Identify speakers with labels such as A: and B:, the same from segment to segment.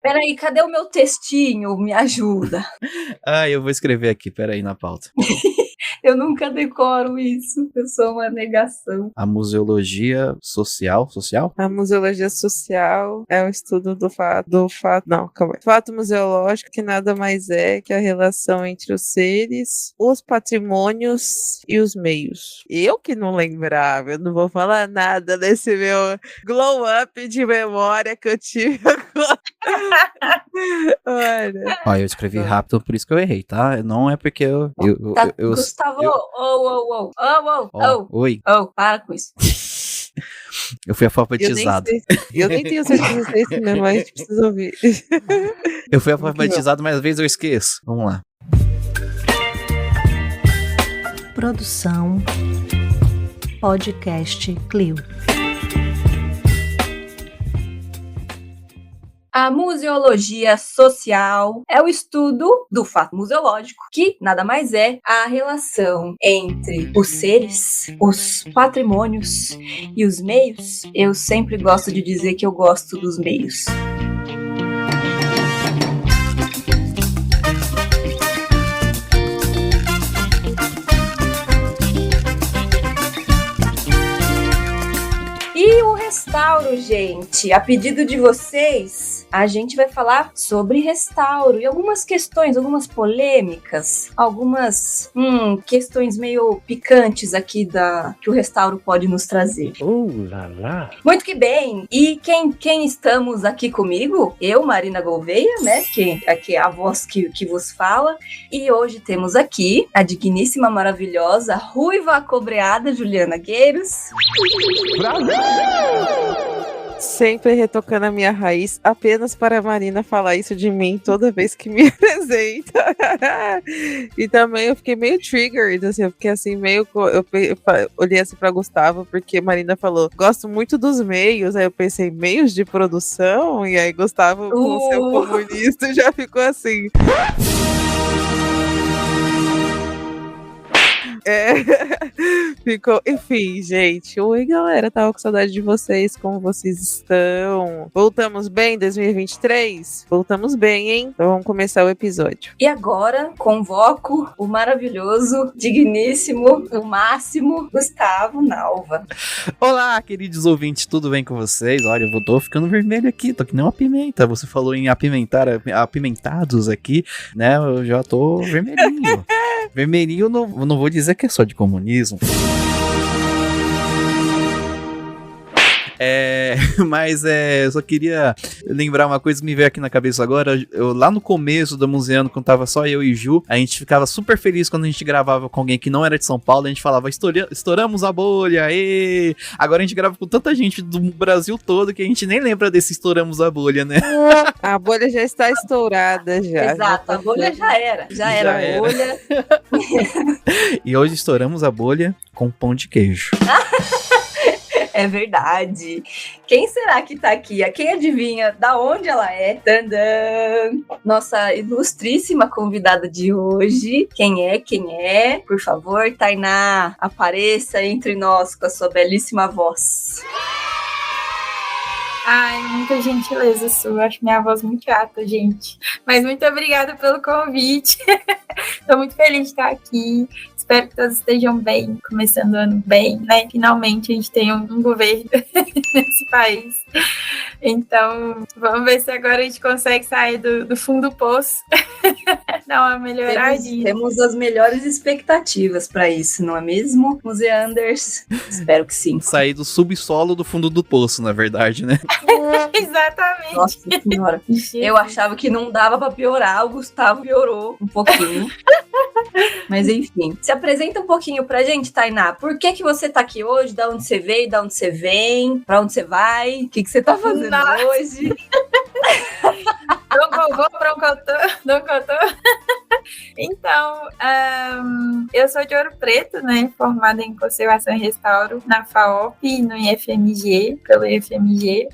A: Peraí, cadê o meu textinho? Me ajuda.
B: Eu vou escrever aqui, peraí, na pauta.
A: Eu nunca decoro isso, eu sou uma negação.
B: A museologia social?
C: A museologia social é um estudo fato museológico, que nada mais é que a relação entre os seres, os patrimônios e os meios. Eu que não lembrava, eu não vou falar nada desse meu glow up de memória que eu tive agora. Olha.
B: Ó, eu escrevi rápido, por isso que eu errei, tá? Não é porque eu...
A: Gustavo,
B: Oi.
A: Para com isso.
B: Eu fui alfabetizado.
C: Eu nem tenho certeza se é isso mesmo, mas a gente precisa ouvir.
B: Eu fui alfabetizado, mas às vezes eu esqueço. Vamos lá.
D: Produção Podcast Clio.
A: A museologia social é o estudo do fato museológico, que nada mais é a relação entre os seres, os patrimônios e os meios. Eu sempre gosto de dizer que eu gosto dos meios. E o restauro, gente, a pedido de vocês, a gente vai falar sobre restauro e algumas questões, algumas polêmicas, algumas questões meio picantes aqui que o restauro pode nos trazer.
E: Lá, lá.
A: Muito que bem! E quem estamos aqui comigo? Eu, Marina Gouveia, né? Que aqui é a voz que vos fala. E hoje temos aqui a digníssima, maravilhosa, ruiva acobreada Juliana Gueiros.
C: Sempre retocando a minha raiz, apenas para a Marina falar isso de mim toda vez que me apresenta. E também eu fiquei meio triggered, assim, eu fiquei assim, meio... Eu olhei assim pra Gustavo, porque a Marina falou, gosto muito dos meios, aí eu pensei, meios de produção? E aí Gustavo, com seu comunista, já ficou assim... Ficou, enfim, gente. Oi, galera, tava com saudade de vocês. Como vocês estão? Voltamos bem em 2023? Voltamos bem, hein? Então vamos começar o episódio.
A: E agora convoco o maravilhoso, digníssimo, o máximo Gustavo Nalva.
B: Olá, queridos ouvintes, tudo bem com vocês? Olha, eu tô ficando vermelho aqui, tô que nem uma pimenta. Você falou em apimentados aqui, né? Eu já tô vermelhinho. Vermelhinho, não vou dizer que é só de comunismo. Mas eu só queria lembrar uma coisa que me veio aqui na cabeça agora. Lá no começo do Museano, quando tava só eu e Ju, a gente ficava super feliz quando a gente gravava com alguém que não era de São Paulo. A gente falava, estouramos a bolha, ê! Agora a gente grava com tanta gente do Brasil todo que a gente nem lembra desse estouramos a bolha, né?
C: A bolha já está estourada, já.
A: Exato, a bolha já era a bolha.
B: E hoje estouramos a bolha com pão de queijo.
A: É verdade. Quem será que tá aqui? Quem adivinha da onde ela é? Tandã! Nossa ilustríssima convidada de hoje. Quem é? Por favor, Tainá, apareça entre nós com a sua belíssima voz.
F: Ai, muita gentileza sua. Acho minha voz muito chata, gente. Mas muito obrigada pelo convite. Tô muito feliz de estar aqui. Espero que todos estejam bem, começando o ano bem, né? Finalmente a gente tem um governo nesse país. Então, vamos ver se agora a gente consegue sair do fundo do poço. Dar uma melhoradinha.
A: Temos as melhores expectativas para isso, não é mesmo, Museanders? Espero que sim.
B: Sair do subsolo do fundo do poço, na verdade, né?
F: Exatamente.
A: Nossa senhora. Eu achava que não dava para piorar, o Gustavo piorou um pouquinho. Mas enfim, se apresenta um pouquinho pra gente, Tainá. Por que você tá aqui hoje? Da onde você veio? Da onde você vem? Pra onde você vai? O que você tá fazendo hoje?
F: Não contou. Então, eu sou de Ouro Preto, né? Formada em Conservação e Restauro na FAOP e no IFMG, pelo IFMG.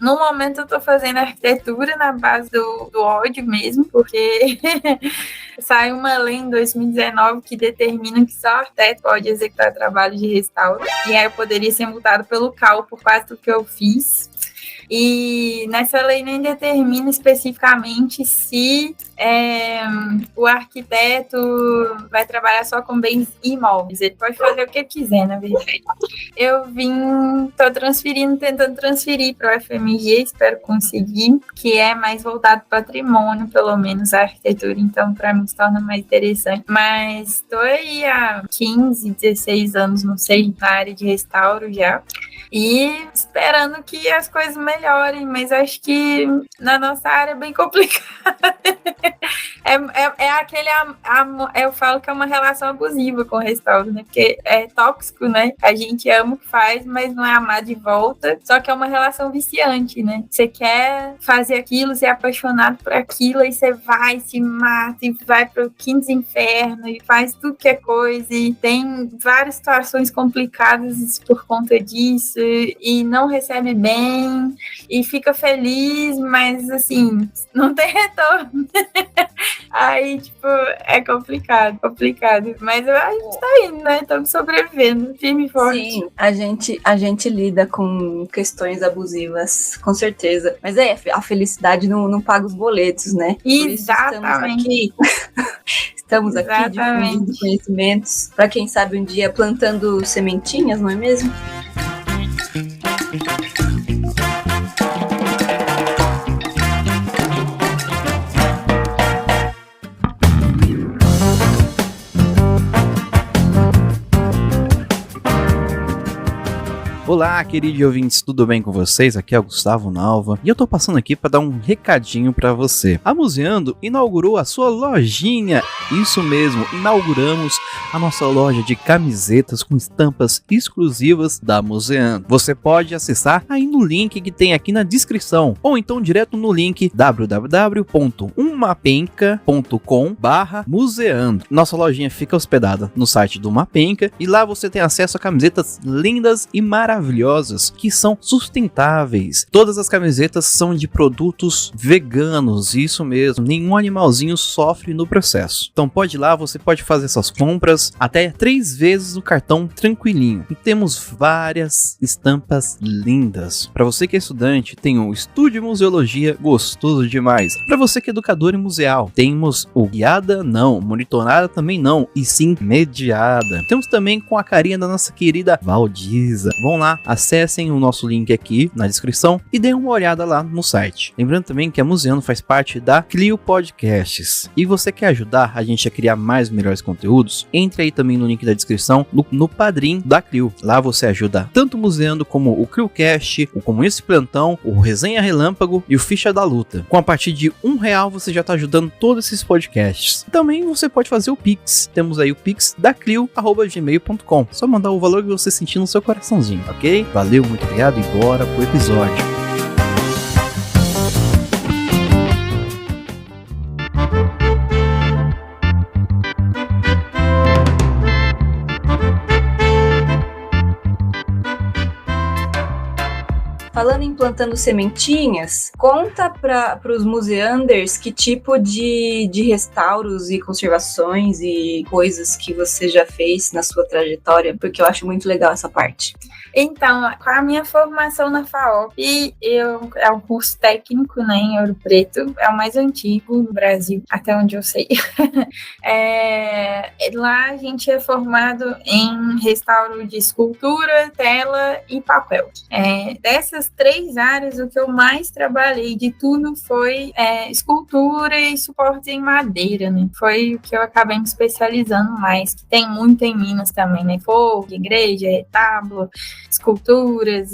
F: No momento eu tô fazendo arquitetura na base do ódio mesmo, porque saiu uma lei em 2019 que determina que só arquiteto pode executar trabalho de restauro. E aí eu poderia ser multado pelo CAL por quase tudo que eu fiz. E nessa lei nem determina especificamente se o arquiteto vai trabalhar só com bens imóveis. Ele pode fazer o que quiser, na verdade. Eu tentando transferir para o FMG, espero conseguir, que é mais voltado para patrimônio, pelo menos a arquitetura, então para mim se torna mais interessante. Mas estou aí há 15, 16 anos, não sei, na área de restauro já. E esperando que as coisas melhorem, mas acho que na nossa área é bem complicado. Eu falo que é uma relação abusiva com o restauro, né? Porque é tóxico, né? A gente ama o que faz, mas não é amar de volta. Só que é uma relação viciante, né? Você quer fazer aquilo, você é apaixonado por aquilo, aí você vai, se mata, e vai pro quinto inferno, e faz tudo que é coisa, e tem várias situações complicadas por conta disso, e não recebe bem, e fica feliz, mas assim, não tem retorno. Aí, tipo, é complicado. Mas a gente tá indo, né? Estamos sobrevivendo, firme e forte.
A: Sim, a gente lida com questões abusivas, com certeza. Mas a felicidade não paga os boletos, né?
F: Exatamente.
A: Estamos aqui difundindo conhecimentos para quem sabe um dia plantando sementinhas, não é mesmo?
B: Olá, queridos ouvintes, tudo bem com vocês? Aqui é o Gustavo Nalva e eu tô passando aqui para dar um recadinho para você. A Museando inaugurou a sua lojinha. Isso mesmo, inauguramos a nossa loja de camisetas com estampas exclusivas da Museando. Você pode acessar aí no link que tem aqui na descrição ou então direto no link www.umapenca.com/museando. Nossa lojinha fica hospedada no site do Mapenca e lá você tem acesso a camisetas lindas e maravilhosas que são sustentáveis. Todas as camisetas são de produtos veganos, isso mesmo, nenhum animalzinho sofre no processo. Então pode ir lá, você pode fazer suas compras até 3 vezes o cartão tranquilinho. E temos várias estampas lindas. Para você que é estudante, tem o Estúdio Museologia, gostoso demais. Para você que é educador e museal, temos o guiada não, monitorada também não, e sim mediada. Temos também com a carinha da nossa querida Valdiza. Vão lá, acessem o nosso link aqui na descrição e deem uma olhada lá no site. Lembrando também que a Museando faz parte da Clio Podcasts. E você quer ajudar a gente a criar mais e melhores conteúdos? Entre aí também no link da descrição, no Padrim da Clio. Lá você ajuda tanto o Museando como o ClioCast, o Como Esse Plantão, o Resenha Relâmpago e o Ficha da Luta. Com a partir de R$1 você já está ajudando todos esses podcasts. Também você pode fazer o Pix. Temos aí o Pix da Clio@gmail.com. Só mandar o valor que você sentir no seu coraçãozinho, ok? Valeu, muito obrigado e bora pro episódio.
A: Falando em plantando sementinhas, conta para os museanders que tipo de restauros e conservações e coisas que você já fez na sua trajetória, porque eu acho muito legal essa parte.
F: Então, com a minha formação na FAOP, é um curso técnico, né, em Ouro Preto, é o mais antigo no Brasil, até onde eu sei. Lá a gente é formado em restauro de escultura, tela e papel. Dessas 3 áreas, o que eu mais trabalhei de tudo foi escultura e suporte em madeira, né? Foi o que eu acabei me especializando mais, que tem muito em Minas também, né? Fogo, igreja, retábulo, esculturas,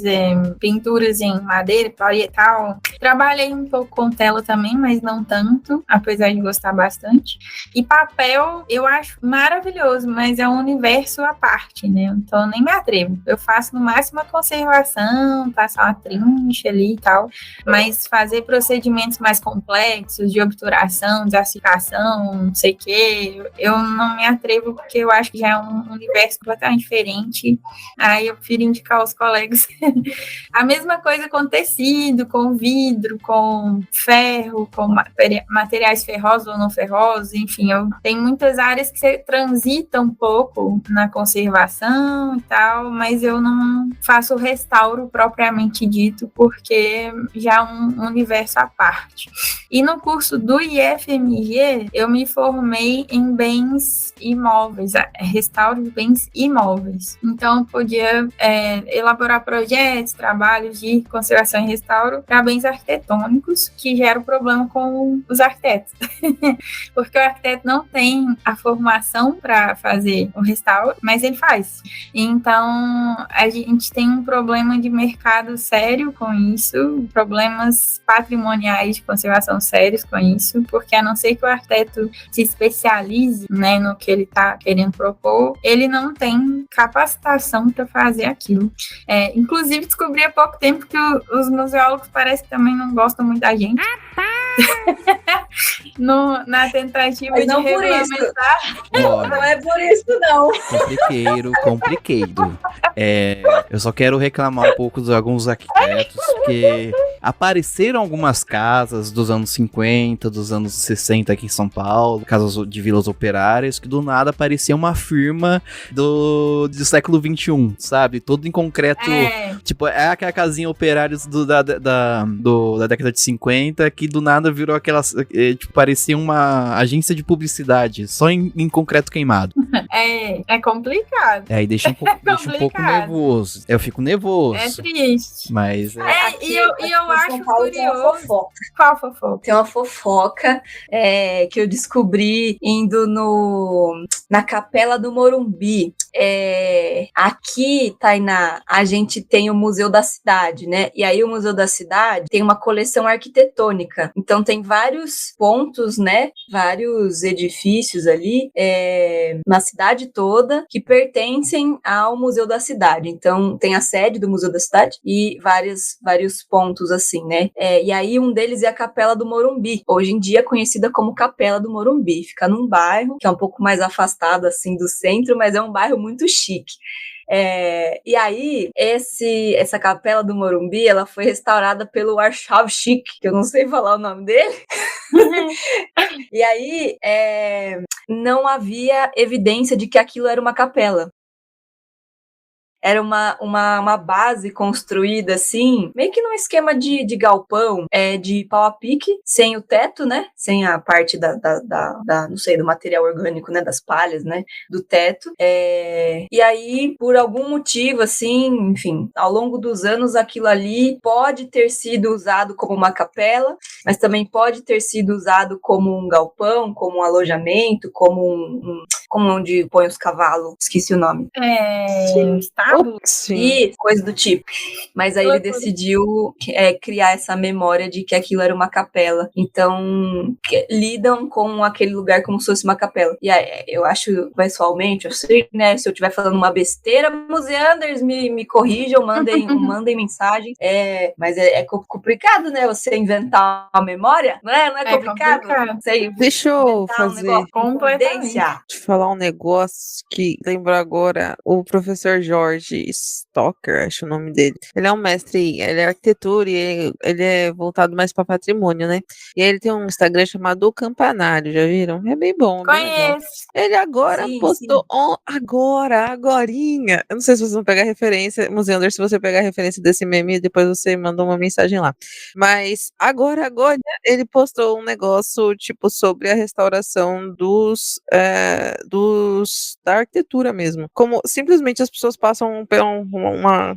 F: pinturas em madeira, parietal. Trabalhei um pouco com tela também, mas não tanto, apesar de gostar bastante. E papel, eu acho maravilhoso, mas é um universo à parte, né? Então eu nem me atrevo. Eu faço no máximo a conservação, passar uma trincha ali e tal, mas fazer procedimentos mais complexos de obturação, desacicação, não sei o quê, eu não me atrevo porque eu acho que já é um universo completamente diferente. Aí eu prefiro indicar aos colegas. A mesma coisa com tecido, com vidro, com ferro, com materiais ferrosos ou não ferrosos, enfim, tem muitas áreas que você transita um pouco na conservação e tal, mas eu não faço restauro propriamente dito, porque já é um universo à parte. E no curso do IFMG, eu me formei em bens imóveis, restauro de bens imóveis. Então, eu podia elaborar projetos, trabalhos de conservação e restauro para bens arquitetônicos, que gera um problema com os arquitetos. Porque o arquiteto não tem a formação para fazer o restauro, mas ele faz. Então, a gente tem um problema de mercado sério com isso, problemas patrimoniais de conservação sérios com isso, porque a não ser que o arquiteto se especialize, né, no que ele está querendo propor, ele não tem capacitação para fazer aquilo. Inclusive, descobri há pouco tempo que os museólogos parece que também não gostam muito da gente. Na tentativa de regulamentar.
A: Não é por isso, não.
B: Compliqueiro. Eu só quero reclamar um pouco de alguns arquitetos, porque apareceram algumas casas dos anos 50, dos anos 60 aqui em São Paulo, casas de vilas operárias, que do nada parecia uma firma do século XXI, sabe? Tudo em concreto. Tipo, é aquela casinha operários da década de 50, que do nada virou aquelas. Tipo, parecia uma agência de publicidade, só em concreto queimado.
F: É complicado.
B: Aí deixa um pouco nervoso. Eu fico nervoso.
F: É triste.
B: Mas.
F: E eu acho curioso.
A: Tem uma fofoca.
F: Qual fofoca?
A: Tem uma fofoca que eu descobri indo na Capela do Morumbi. Aqui, Tainá, a gente tem o Museu da Cidade, né? E aí o Museu da Cidade tem uma coleção arquitetônica. Então tem vários pontos, né? Vários edifícios ali na cidade toda que pertencem ao Museu da Cidade. Então tem a sede do Museu da Cidade e vários pontos assim, né? E aí um deles é a Capela do Morumbi. Hoje em dia é conhecida como Capela do Morumbi. Fica num bairro que é um pouco mais afastado assim do centro, mas é um bairro muito chique. E aí, essa Capela do Morumbi, ela foi restaurada pelo Warsaw Chic, que eu não sei falar o nome dele. E aí, não havia evidência de que aquilo era uma capela. Era uma base construída, assim, meio que num esquema de galpão, de pau a pique, sem o teto, né? Sem a parte não sei, do material orgânico, né? Das palhas, né? Do teto. E aí, por algum motivo, assim, enfim, ao longo dos anos, aquilo ali pode ter sido usado como uma capela, mas também pode ter sido usado como um galpão, como um alojamento, como como onde põe os cavalos. Esqueci o nome.
C: Sim.
A: E coisa do tipo. Mas aí ele decidiu criar essa memória de que aquilo era uma capela. Então, lidam com aquele lugar como se fosse uma capela. E aí, eu acho, pessoalmente, eu sei, né, se eu estiver falando uma besteira, museanders me corrijam, mandem mensagem. Mas é complicado, né, você inventar uma memória, não é complicado?
C: Deixa eu fazer
F: completamente.
C: te falar um negócio que lembro agora, o professor Jorge Stocker, acho o nome dele. Ele é um mestre, ele é arquitetura e ele é voltado mais para patrimônio, né? E aí ele tem um Instagram chamado O Campanário, já viram? É bem bom.
F: Conheço.
C: Ele agora postou agorinha. Eu não sei se vocês vão pegar referência, Museander, se você pegar referência desse meme, depois você manda uma mensagem lá. Mas agora ele postou um negócio tipo sobre a restauração da arquitetura mesmo. Como simplesmente as pessoas passam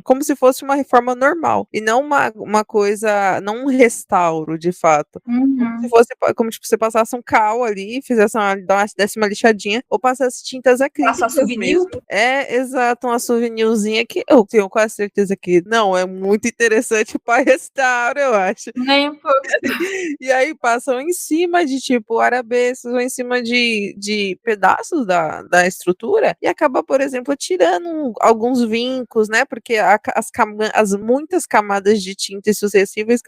C: como se fosse uma reforma normal e não uma coisa, não um restauro de fato. Como se fosse, como tipo, você passasse um cal ali, desse uma lixadinha ou passasse tintas acrílicas.
A: Passa souvenir?
C: Exato, uma souvenirzinha que eu tenho quase certeza que não é muito interessante para restauro, eu acho.
F: Nem um pouco.
C: E aí passam em cima de tipo arabescos ou em cima de pedaços da estrutura e acaba, por exemplo, tirando alguns uns vincos, né? Porque as muitas camadas de tinta e sucessivas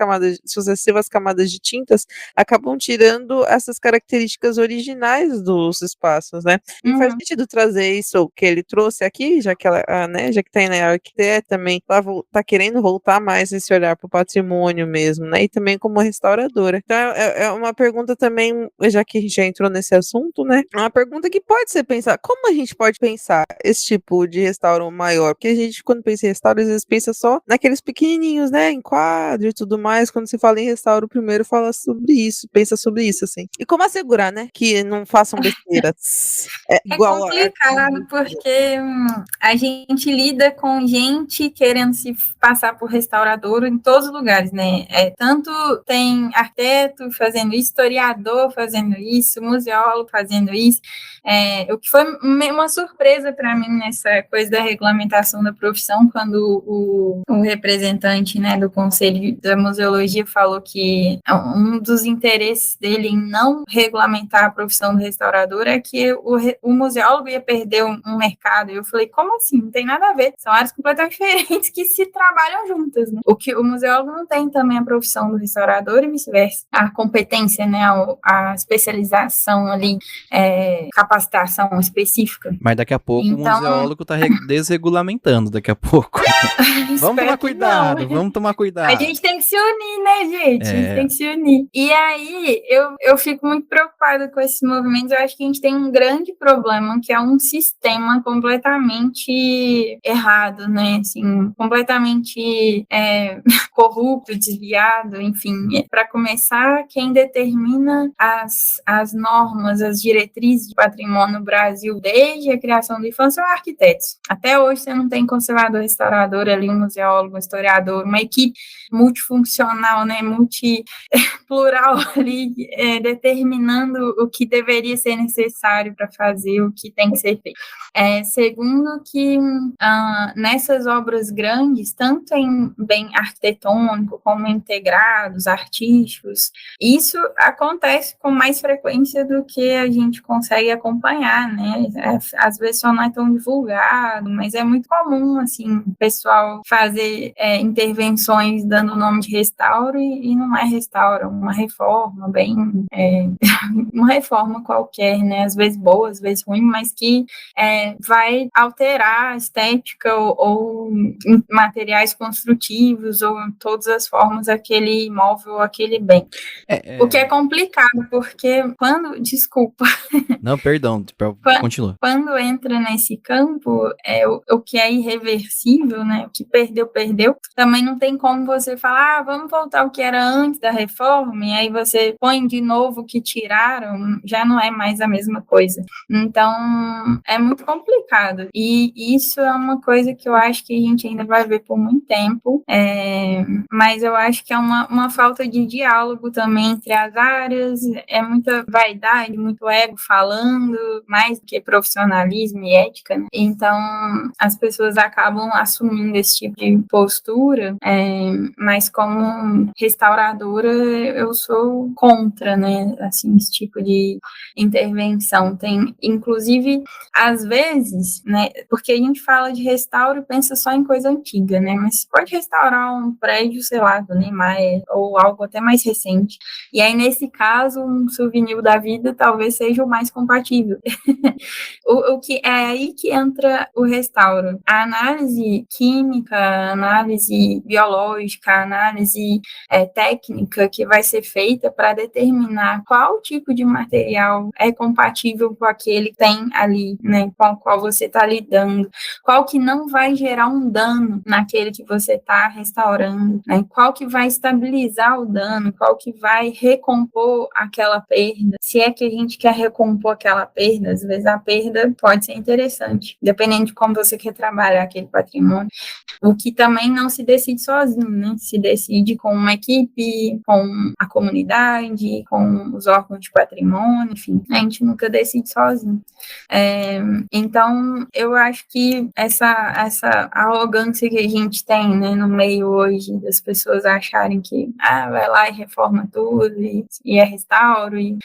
C: camadas de tintas acabam tirando essas características originais dos espaços, né? E faz sentido trazer isso que ele trouxe aqui, já que ela, né, já que tem, né, a arquiteta também tá querendo voltar mais esse olhar para o patrimônio mesmo, né? E também como restauradora. Então é uma pergunta também, já que a gente já entrou nesse assunto, né? É uma pergunta que pode ser pensar, como a gente pode pensar esse tipo de restauro maior? Porque a gente, quando pensa em restauro, às vezes pensa só naqueles pequenininhos, né? Em quadro e tudo mais. Quando se fala em restauro, primeiro fala sobre isso, pensa sobre isso, assim. E como assegurar, né? Que não façam besteiras.
F: É complicado, porque a gente lida com gente querendo se passar por restaurador em todos os lugares, né? Tanto tem arquiteto fazendo isso, historiador fazendo isso, museólogo fazendo isso. O que foi uma surpresa para mim nessa coisa da regulamentação da profissão, quando o representante, né, do Conselho da Museologia falou que um dos interesses dele em não regulamentar a profissão do restaurador é que o museólogo ia perder um mercado. E eu falei, como assim? Não tem nada a ver. São áreas completamente diferentes que se trabalham juntas, né? O museólogo não tem também a profissão do restaurador e vice-versa. A competência, né, a especialização ali, capacitação específica.
B: Mas daqui a pouco o museólogo tá desregulamentando daqui a pouco. Vamos tomar cuidado, vamos tomar cuidado.
F: A gente tem que se unir, né, gente? A gente tem que se unir. E aí, eu fico muito preocupada com esses movimentos. Eu acho que a gente tem um grande problema, que é um sistema completamente errado, né? Assim, completamente corrupto, desviado, enfim. Para começar, quem determina as normas, as diretrizes de patrimônio no Brasil, desde a criação do IFAM, são arquitetos. Até hoje, você não tem conservador, restaurador ali, um museólogo, um historiador, uma equipe multifuncional, né, multiplural ali, determinando o que deveria ser necessário para fazer o que tem que ser feito. Segundo que nessas obras grandes, tanto em bem arquitetônico como integrados, artísticos, isso acontece com mais frequência do que a gente consegue acompanhar, né? Às vezes só não é tão divulgado, mas é muito comum, assim, o pessoal fazer intervenções dando o nome de restauro e não é restauro, uma reforma bem... uma reforma qualquer, né? Às vezes boa, às vezes ruim, mas que vai alterar a estética ou materiais construtivos ou em todas as formas aquele imóvel ou aquele bem. O que é complicado, porque quando... Desculpa.
B: Não, perdão, continua.
F: Quando entra nesse campo, o que é irreversível, né? O que perdeu, perdeu. Também não tem como você falar, vamos voltar ao que era antes da reforma, e aí você põe de novo o que tiraram, já não é mais a mesma coisa. Então, é muito complicado. E isso é uma coisa que eu acho que a gente ainda vai ver por muito tempo, mas eu acho que é uma falta de diálogo também entre as áreas, é muita vaidade, muito ego falando, mais do que profissionalismo e ética, né? Então, as pessoas acabam assumindo esse tipo de postura, mas como restauradora, eu sou contra, né, assim, esse tipo de intervenção. Tem, inclusive, às vezes, né, porque a gente fala de restauro e pensa só em coisa antiga, né, mas você pode restaurar um prédio, sei lá, do Niemeyer, ou algo até mais recente, e aí, nesse caso, um souvenir da vida talvez seja o mais compatível. o que é aí que entra o restauro. A análise química, a análise biológica, a análise técnica que vai ser feita para determinar qual tipo de material é compatível com aquele que tem ali, né, com o qual você está lidando, qual que não vai gerar um dano naquele que você está restaurando, né, qual que vai estabilizar o dano, qual que vai recompor aquela perda. Se é que a gente quer recompor aquela perda, às vezes a perda pode ser interessante, dependendo de como você quer trabalhar aquele patrimônio. O que também não se decide sozinho, né? Se decide com uma equipe, com a comunidade, com os órgãos de patrimônio, enfim, a gente nunca decide sozinho. Então, eu acho que essa arrogância que a gente tem, né, no meio hoje, das pessoas acharem que vai lá e reforma tudo, e é restauro, e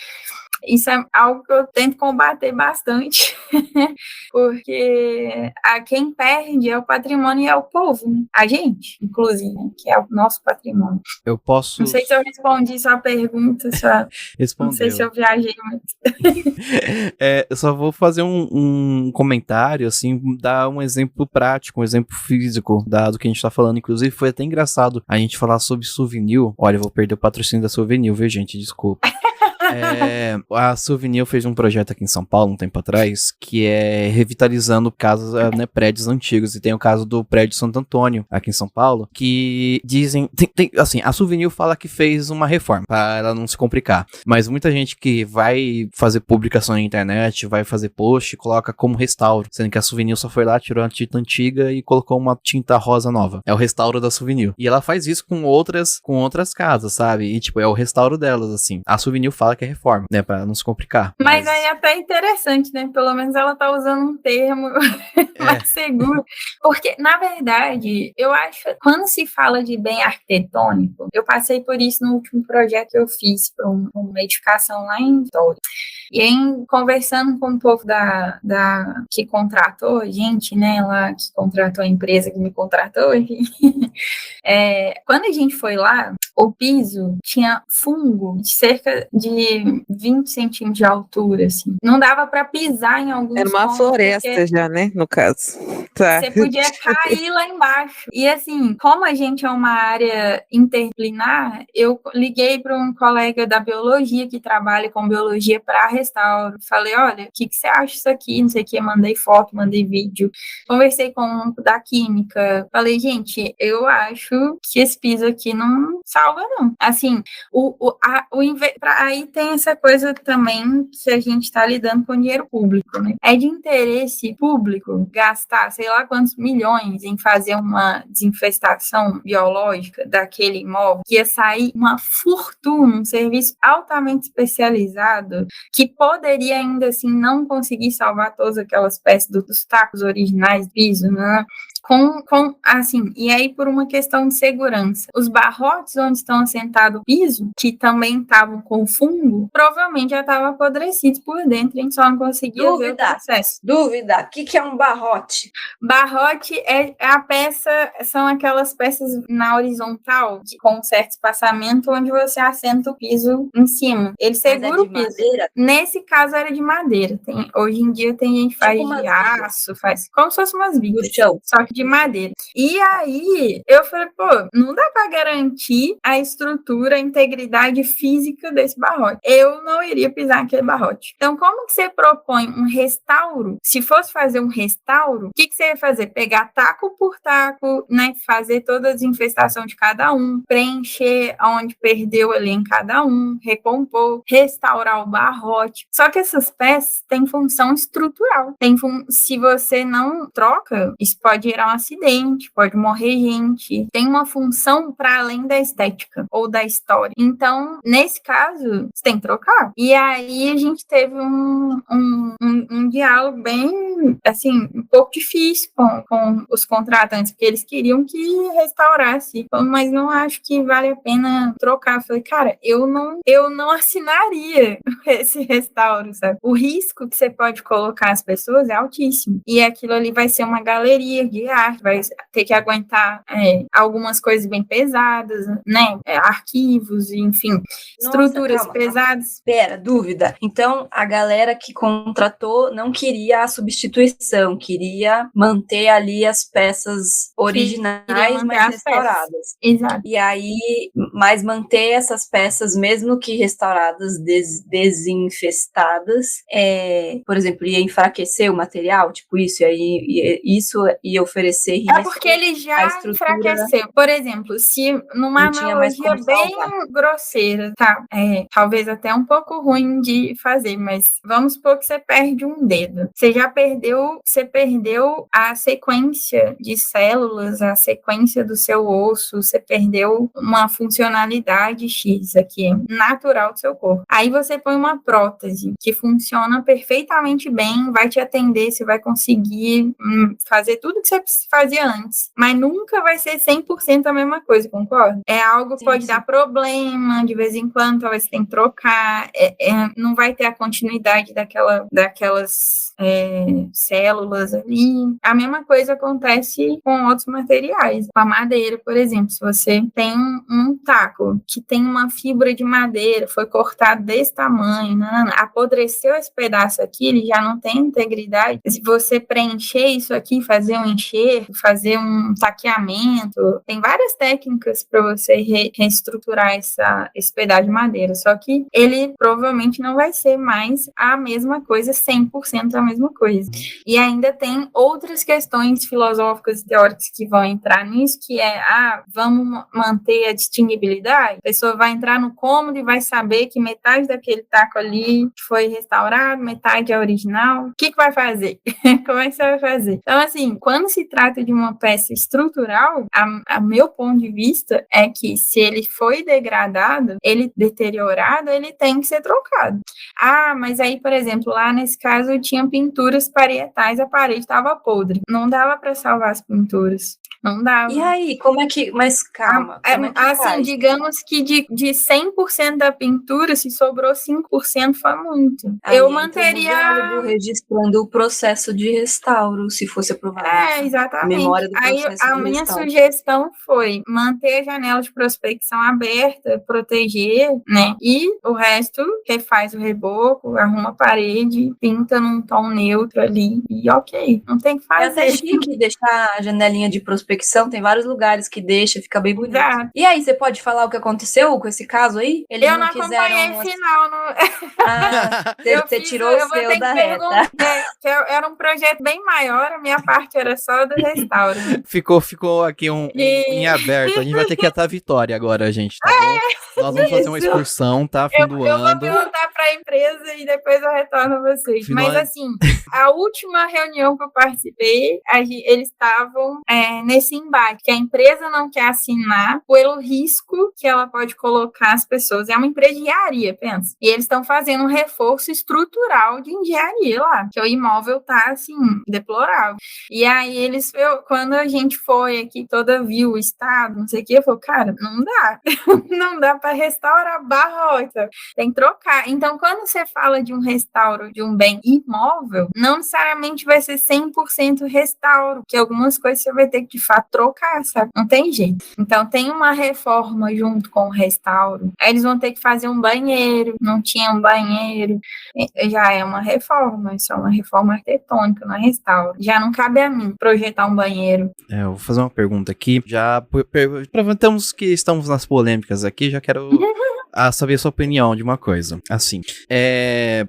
F: isso é algo que eu tento combater bastante, porque quem perde é o patrimônio e é o povo, né? A gente, inclusive, né? Que é o nosso patrimônio.
B: Eu posso
F: Não sei se eu respondi sua pergunta, não sei se
B: responder.
F: eu viajei muito.
B: Eu só vou fazer um comentário, assim, dar um exemplo prático, um exemplo físico do que a gente tá falando. Inclusive, foi até engraçado a gente falar sobre Souvenir. Olha, eu vou perder o patrocínio da Souvenir, viu, gente? Desculpa. A Souvenir fez um projeto aqui em São Paulo, um tempo atrás, que é revitalizando casas, né, prédios antigos. E tem o caso do prédio Santo Antônio, aqui em São Paulo, que dizem... assim, a Souvenir fala que fez uma reforma, pra ela não se complicar. Mas muita gente que vai fazer publicação na internet, vai fazer post, coloca como restauro, sendo que a Souvenir só foi lá, tirou a tinta antiga e colocou uma tinta rosa nova. É o restauro da Souvenir. E ela faz isso com outras casas, sabe? E, tipo, é o restauro delas, assim. A Souvenir fala que é reforma, né? Pra não se complicar.
F: Mas aí é até interessante, né? Pelo menos ela tá usando um termo mais seguro. Porque, na verdade, eu acho que quando se fala de bem arquitetônico, eu passei por isso no último projeto que eu fiz para uma edificação lá em Vitória. E aí, conversando com um povo que contratou a gente, né? Lá que contratou a empresa que me contratou, enfim. Quando a gente foi lá, o piso tinha fungo de cerca de 20 centímetros de altura, assim. Não dava para pisar em alguns
C: Era uma
F: pontos,
C: floresta já, né, no caso. Tá.
F: você podia cair lá embaixo. E assim, como a gente é uma área interdisciplinar, eu liguei para um colega da biologia que trabalha com biologia para restauro. Falei, olha, o que você acha disso aqui? Não sei o que, mandei foto, mandei vídeo. Conversei com um da química. Falei, gente, eu acho que esse piso aqui não salva, não. Assim, aí tem essa coisa também que a gente está lidando com dinheiro público, né? É de interesse público gastar, sei lá quantos milhões em fazer uma desinfestação biológica daquele imóvel, que ia sair uma fortuna, um serviço altamente especializado, que poderia ainda assim não conseguir salvar todas aquelas peças dos tacos originais do piso, né? Assim, e aí por uma questão de segurança. Os barrotes onde estão assentados o piso, que também estavam com fungo, provavelmente já estavam apodrecidos por dentro, a gente só não conseguia ver o processo.
A: Dúvida, o que é um barrote?
F: Barrote é a peça, são aquelas peças na horizontal, com um certo espaçamento, onde você assenta o piso em cima. Ele segura o piso.
A: Madeira?
F: Nesse caso era de madeira. Hoje em dia tem gente que faz de aço, faz como se fosse umas vigas.
A: Do chão.
F: Só que de madeira. E aí, eu falei, pô, não dá pra garantir a estrutura, a integridade física desse barrote. Eu não iria pisar naquele barrote. Então, como que você propõe um restauro? Se fosse fazer um restauro, o que você ia fazer? Pegar taco por taco, né? Fazer toda a desinfestação de cada um, preencher onde perdeu ali em cada um, recompor, restaurar o barrote. Só que essas peças têm função estrutural. Se você não troca, isso pode gerar um acidente, pode morrer gente. Tem uma função para além da estética ou da história. Então, nesse caso, você tem que trocar. E aí a gente teve um diálogo bem, assim, um pouco difícil com os contratantes, porque eles queriam que restaurasse. Mas não acho que vale a pena trocar. Eu falei, cara, eu não assinaria esse restauro, sabe? O risco que você pode colocar as pessoas é altíssimo. E aquilo ali vai ser uma galeria de arte, vai ter que aguentar algumas coisas bem pesadas, né? Arquivos, enfim, estruturas pesadas.
A: Pera, dúvida. Então, a galera que contratou não queria a substituição, queria manter ali as peças originais, mas restauradas.
F: Exato.
A: E aí, mas manter essas peças, mesmo que restauradas, desinfestadas, por exemplo, ia enfraquecer o material, tipo isso, e aí isso ia oferecer risco.
F: É porque ele já enfraqueceu. Por exemplo, se numa analogia bem grosseira, tá? Talvez até um pouco ruim de fazer, mas vamos supor que você perde um dedo. Você perdeu a sequência de células, a sequência do seu osso, você perdeu uma funcionalidade X aqui, natural do seu corpo. Aí você põe uma prótese que funciona perfeitamente bem, vai te atender, você vai conseguir fazer tudo que você fazia antes, mas nunca vai ser 100% a mesma coisa, concorda? É algo que pode dar problema, de vez em quando, talvez você tenha que trocar, não vai ter a continuidade daquelas células ali. A mesma coisa acontece com outros materiais. Com a madeira, por exemplo, se você tem um taco que tem uma fibra de madeira, foi cortado desse tamanho, apodreceu esse pedaço aqui, ele já não tem integridade. Se você preencher isso aqui, fazer um enxerto, fazer um taqueamento, tem várias técnicas para você reestruturar esse pedaço de madeira, só que ele provavelmente não vai ser mais a mesma coisa, 100% a mesma coisa. E ainda tem outras questões filosóficas e teóricas que vão entrar nisso, que é, vamos manter a distinguibilidade? A pessoa vai entrar no cômodo e vai saber que metade daquele taco ali foi restaurado, metade é original. O que vai fazer? Como é que você vai fazer? Então, assim, quando se trata de uma peça estrutural, a meu ponto de vista é que se ele foi degradado, ele deteriorado, ele tem que ser trocado. Mas aí, por exemplo, lá nesse caso tinha pinturas parietais, a parede estava podre. Não dava para salvar as pinturas. Não dava.
A: E aí, como é que... Mas calma, como é que
F: assim,
A: faz?
F: digamos que de 100% da pintura, se sobrou 5%, foi muito.
A: Aí
F: Eu
A: entra
F: manteria...
A: o biólogo registrando o processo de restauro, se fosse aprovado.
F: Exatamente.
A: Memória do
F: Aí
A: processo
F: a
A: de
F: minha
A: restauro.
F: sugestão foi manter a janela de prospecção aberta, proteger, né? E o resto, refaz o reboco, arruma a parede, pinta num tom neutro ali e ok, não tem que
A: É
F: fazer.
A: até chique deixar a janelinha de prospecção, tem vários lugares que deixa, fica bem bonito.
F: Exato.
A: E aí, você pode falar o que aconteceu com esse caso aí? Eles
F: Eu não
A: quiseram...
F: acompanhei final.
A: Você tirou o seu da reta.
F: Que era um projeto bem maior, a minha parte era só do restauro.
B: Ficou aqui em aberto. A gente vai ter que ir até a Vitória agora, gente, tá bom? Nós vamos fazer uma excursão, tá? Fim do
F: Eu vou
B: ano.
F: perguntar para a empresa e depois eu retorno a vocês. Mas assim, a última reunião que eu participei, eles estavam nesse embate, que a empresa não quer assinar pelo risco que ela pode colocar as pessoas. É uma empresa de engenharia, pensa. E eles estão fazendo um reforço estrutural de engenharia lá, que o imóvel tá, assim, deplorável. E aí quando a gente foi aqui, toda viu o estado, não sei o que, eu falei, cara, não dá. Não dá para restaurar barrota. Tem que trocar. Então, quando você fala de um restauro de um bem imóvel, não necessariamente vai ser 100% restauro, que algumas coisas você vai ter que, de fato, trocar, sabe? Não tem jeito. Então, tem uma reforma junto com o restauro. Aí eles vão ter que fazer um banheiro. Não tinha um banheiro. Já é uma reforma. Isso é uma reforma arquitetônica, não é restauro. Já não cabe a mim projetar um banheiro.
B: Eu vou fazer uma pergunta aqui. Já aproveitamos que estamos nas polêmicas aqui, já quero saber a sua opinião de uma coisa. Assim,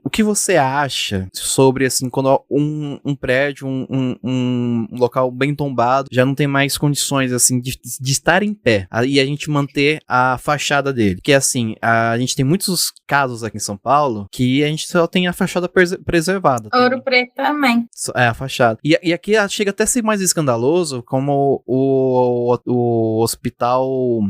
B: o que você acha sobre, assim, quando um prédio, um local bem tombado, já não tem mais condições, assim, de estar em pé, e a gente manter a fachada dele? Que, assim, a gente tem muitos casos aqui em São Paulo que a gente só tem a fachada preservada.
F: Ouro Preto também.
B: A fachada. E aqui chega até a ser mais escandaloso, como o hospital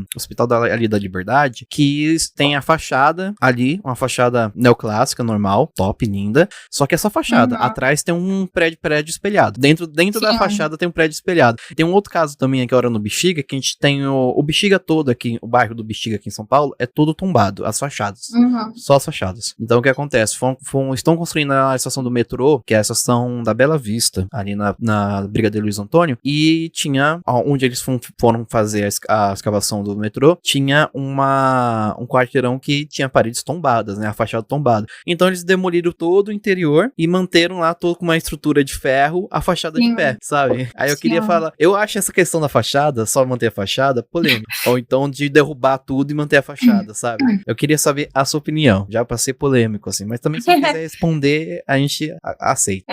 B: ali da Liberdade, que tem a fachada ali, uma fachada neoclássica, normal, top, linda, só que é só fachada.
F: Uhum.
B: Atrás tem um prédio espelhado. Dentro da fachada tem um prédio espelhado. Tem um outro caso também aqui agora no Bexiga, que a gente tem o Bexiga todo aqui, o bairro do Bexiga aqui em São Paulo, é todo tombado, as fachadas.
F: Uhum.
B: Só as fachadas. Então o que acontece? Estão construindo a estação do metrô, que é a estação da Bela Vista, ali na Brigadeiro Luiz Antônio, e tinha, onde eles foram fazer a escavação do metrô, tinha um quarteirão que tinha paredes tombadas, né? A fachada tombada. Então eles demoliram todo o interior e manteram lá todo com uma estrutura de ferro, a fachada de pé, sabe? Aí eu queria falar, eu acho essa questão da fachada, só manter a fachada, polêmica. Ou então de derrubar tudo e manter a fachada, sabe? Eu queria saber a sua opinião, já pra ser polêmico, assim, mas também se você quiser responder, a gente aceita.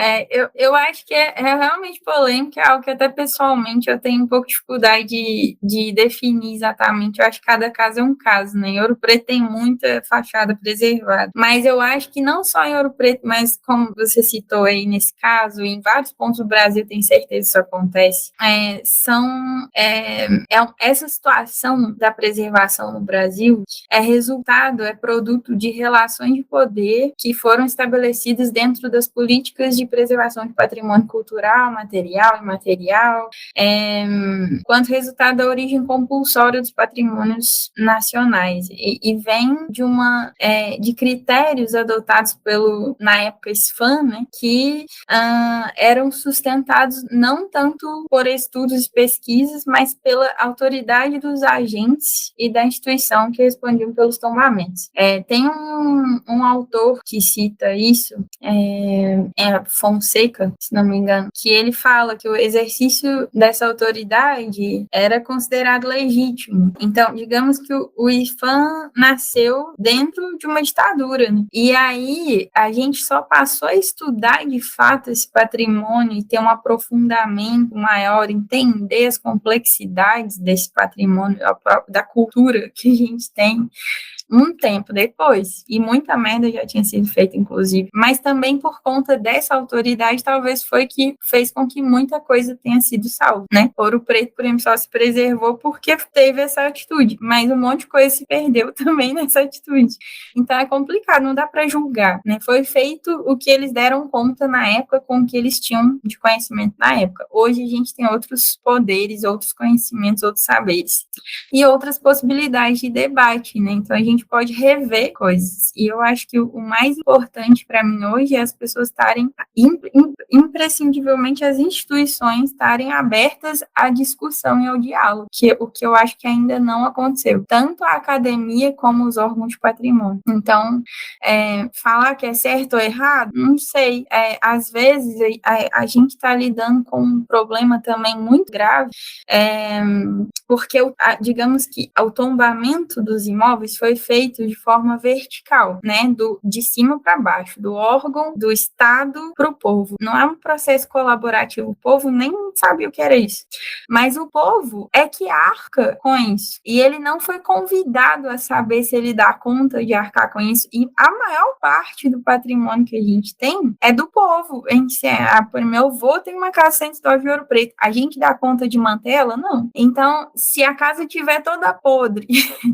F: Eu acho que é realmente polêmico, é algo que até pessoalmente eu tenho um pouco de dificuldade de definir exatamente. Eu acho que cada caso é um caso, né? Em Ouro Preto tem muita fachada preservada, mas eu acho que não só em Ouro Preto, mas como você citou aí nesse caso, em vários pontos do Brasil, tenho certeza que isso acontece, essa situação da preservação no Brasil é produto de relações de poder que foram estabelecidas dentro das políticas de preservação de patrimônio cultural, material e imaterial, quanto resultado da origem compulsória dos patrimônios nacionais. E ele vem de critérios adotados na época SFAM, né, que eram sustentados não tanto por estudos e pesquisas, mas pela autoridade dos agentes e da instituição que respondiam pelos tombamentos. Tem um autor que cita isso, Fonseca, se não me engano, que ele fala que o exercício dessa autoridade era considerado legítimo. Então, digamos que o IFAM nasceu dentro de uma ditadura, né? E aí a gente só passou a estudar de fato esse patrimônio e ter um aprofundamento maior, entender as complexidades desse patrimônio, da cultura que a gente tem, um tempo depois, e muita merda já tinha sido feita, inclusive, mas também por conta dessa autoridade, talvez foi que fez com que muita coisa tenha sido salva, né? Ouro Preto, por exemplo, só se preservou porque teve essa atitude, mas um monte de coisa se perdeu também nessa atitude. Então é complicado, não dá para julgar, né? Foi feito o que eles deram conta na época com o que eles tinham de conhecimento na época. Hoje a gente tem outros poderes, outros conhecimentos, outros saberes e outras possibilidades de debate, né? Então a gente pode rever coisas. E eu acho que o mais importante para mim hoje é as pessoas estarem, imprescindivelmente as instituições estarem abertas à discussão e ao diálogo, o que eu acho que ainda não aconteceu. Tanto a academia como os órgãos de patrimônio. Então, falar que é certo ou errado, não sei. Às vezes, a gente está lidando com um problema também muito grave, porque, digamos que o tombamento dos imóveis foi feito de forma vertical, né, de cima para baixo, do órgão, do Estado para o povo. Não é um processo colaborativo, o povo nem sabia o que era isso. Mas o povo é que arca com isso. E ele não foi convidado a saber se ele dá conta de arcar com isso. E a maior parte do patrimônio que a gente tem é do povo. Meu avô tem uma casa sem história de Ouro Preto. A gente dá conta de manter ela? Não. Então, se a casa estiver toda podre,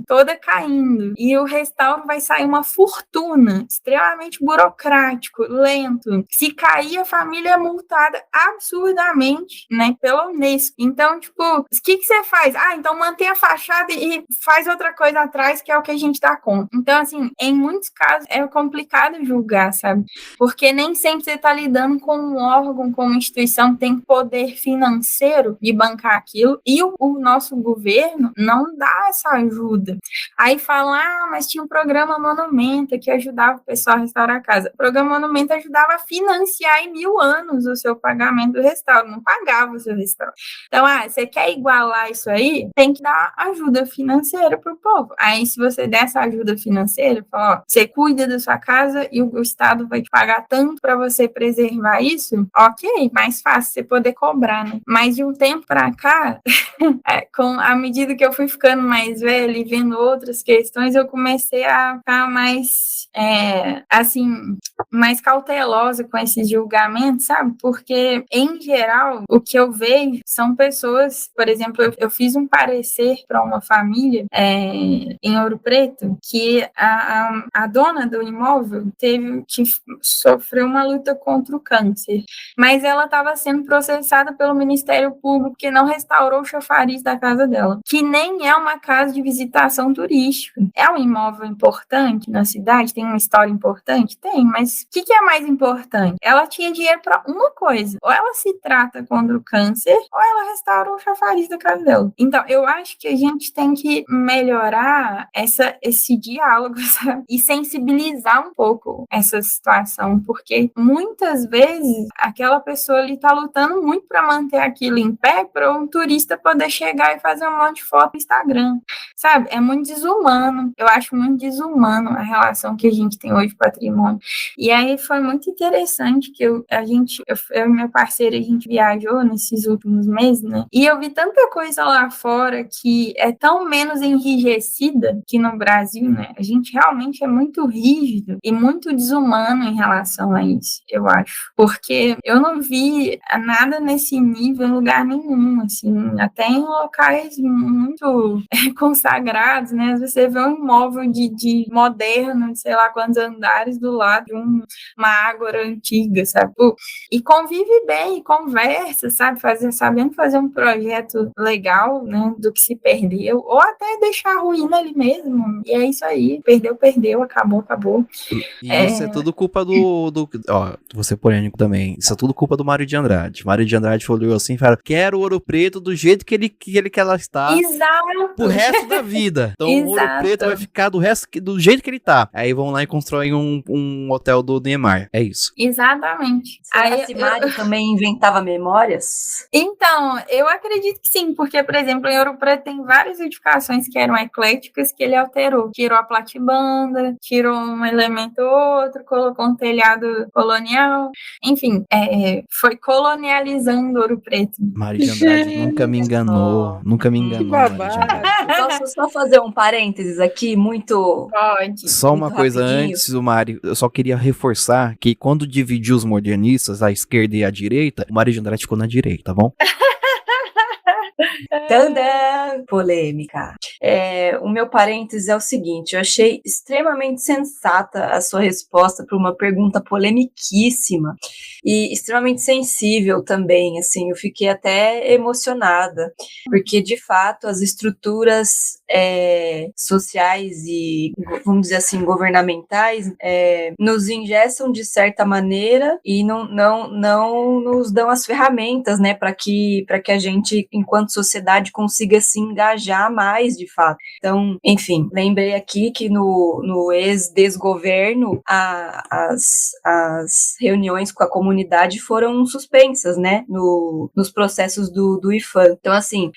F: toda caindo, e o restauro vai sair uma fortuna, extremamente burocrático, lento. Se cair, a família é multada absurdamente, né, pela Unesco. Então, tipo, o que você faz? Então mantém a fachada e faz outra coisa atrás, que é o que a gente dá conta. Então, assim, em muitos casos é complicado julgar, sabe? Porque nem sempre você tá lidando com um órgão, com uma instituição que tem poder financeiro de bancar aquilo, e o nosso governo não dá essa ajuda. Aí falam, mas tinha um programa Monumenta que ajudava o pessoal a restaurar a casa. O programa Monumenta ajudava a financiar em 1000 anos o seu pagamento do restauro, não pagava o seu restauro. Então, você quer igualar isso aí? Tem que dar ajuda financeira pro povo. Aí, se você der essa ajuda financeira, fala, você cuida da sua casa e o Estado vai te pagar tanto para você preservar isso, ok, mais fácil você poder cobrar, né? Mas de um tempo para cá, à medida que eu fui ficando mais velha e vendo outras questões, eu comecei a ficar mais, mais cautelosa com esses julgamentos, sabe? Porque, em geral, o que eu vejo são pessoas, por exemplo, eu fiz um parecer para uma família em Ouro Preto que a dona do imóvel sofreu uma luta contra o câncer, mas ela estava sendo processada pelo Ministério Público que não restaurou o chafariz da casa dela, que nem é uma casa de visitação turística. É um imóvel importante na cidade, tem uma história importante? Tem, mas o que é mais importante? Ela tinha dinheiro para uma coisa, ou ela se trata contra o câncer, ou ela restaura o chafariz da casa dela. Então, eu acho que a gente tem que melhorar esse diálogo, sabe? E sensibilizar um pouco essa situação, porque muitas vezes aquela pessoa ali tá lutando muito para manter aquilo em pé para um turista poder chegar e fazer um monte de foto no Instagram, sabe? É muito desumano. Eu acho muito desumano a relação que a gente tem hoje com o patrimônio. E aí foi muito interessante que eu e meu parceiro, a gente viajou nesses últimos meses, né? E eu vi tanta coisa lá fora que é tão menos enrijecida que no Brasil, né? A gente realmente é muito rígido e muito desumano em relação a isso, eu acho. Porque eu não vi nada nesse nível em lugar nenhum, assim, até em locais muito consagrados, né? Você vê um móvel de moderno, de sei lá quantos andares, do lado de uma ágora antiga, sabe? E convive bem, conversa, sabe? Sabendo fazer um projeto legal, né? Do que se perdeu, ou até deixar a ruína ali mesmo. E é isso aí. Perdeu, acabou.
B: E isso é tudo culpa ó, vou ser polêmico também. Isso é tudo culpa do Mário de Andrade. Mário de Andrade falou assim, falou, quero o Ouro Preto do jeito que ele quer ela está.
F: Exato.
B: Pro resto da vida. Então o Ouro Preto vai ficar do jeito que ele tá. Aí vão lá e constroem um hotel do Niemeyer. É isso.
F: Exatamente.
A: Será que Mário também inventava memórias?
F: Então, eu acredito que sim, porque, por exemplo, em Ouro Preto tem várias edificações que eram ecléticas que ele alterou. Tirou a platibanda, tirou um elemento ou outro, colocou um telhado colonial. Enfim, foi colonializando Ouro Preto.
B: Mário de Andrade nunca me enganou. Nunca me enganou, Mário de Andrade.
A: Posso só fazer um parênteses aqui, muito...
F: Pode.
B: Só uma
A: muito
B: coisa
A: rapidinho.
B: antes, o Mário, eu só queria reforçar que quando dividiu os modernistas, a esquerda e a direita, o Mário de Andrade ficou na direita, tá bom?
A: Tandã! Polêmica. O meu parênteses é o seguinte, eu achei extremamente sensata a sua resposta para uma pergunta polemiquíssima e extremamente sensível também, assim, eu fiquei até emocionada, porque de fato as estruturas sociais e, vamos dizer assim, governamentais nos engessam de certa maneira e não nos dão as ferramentas, né, para que a gente, enquanto sociedade, consiga se engajar mais, de fato. Então, enfim, lembrei aqui que no ex-desgoverno as reuniões com a comunidade foram suspensas, né, nos processos do IPHAN. Então, assim,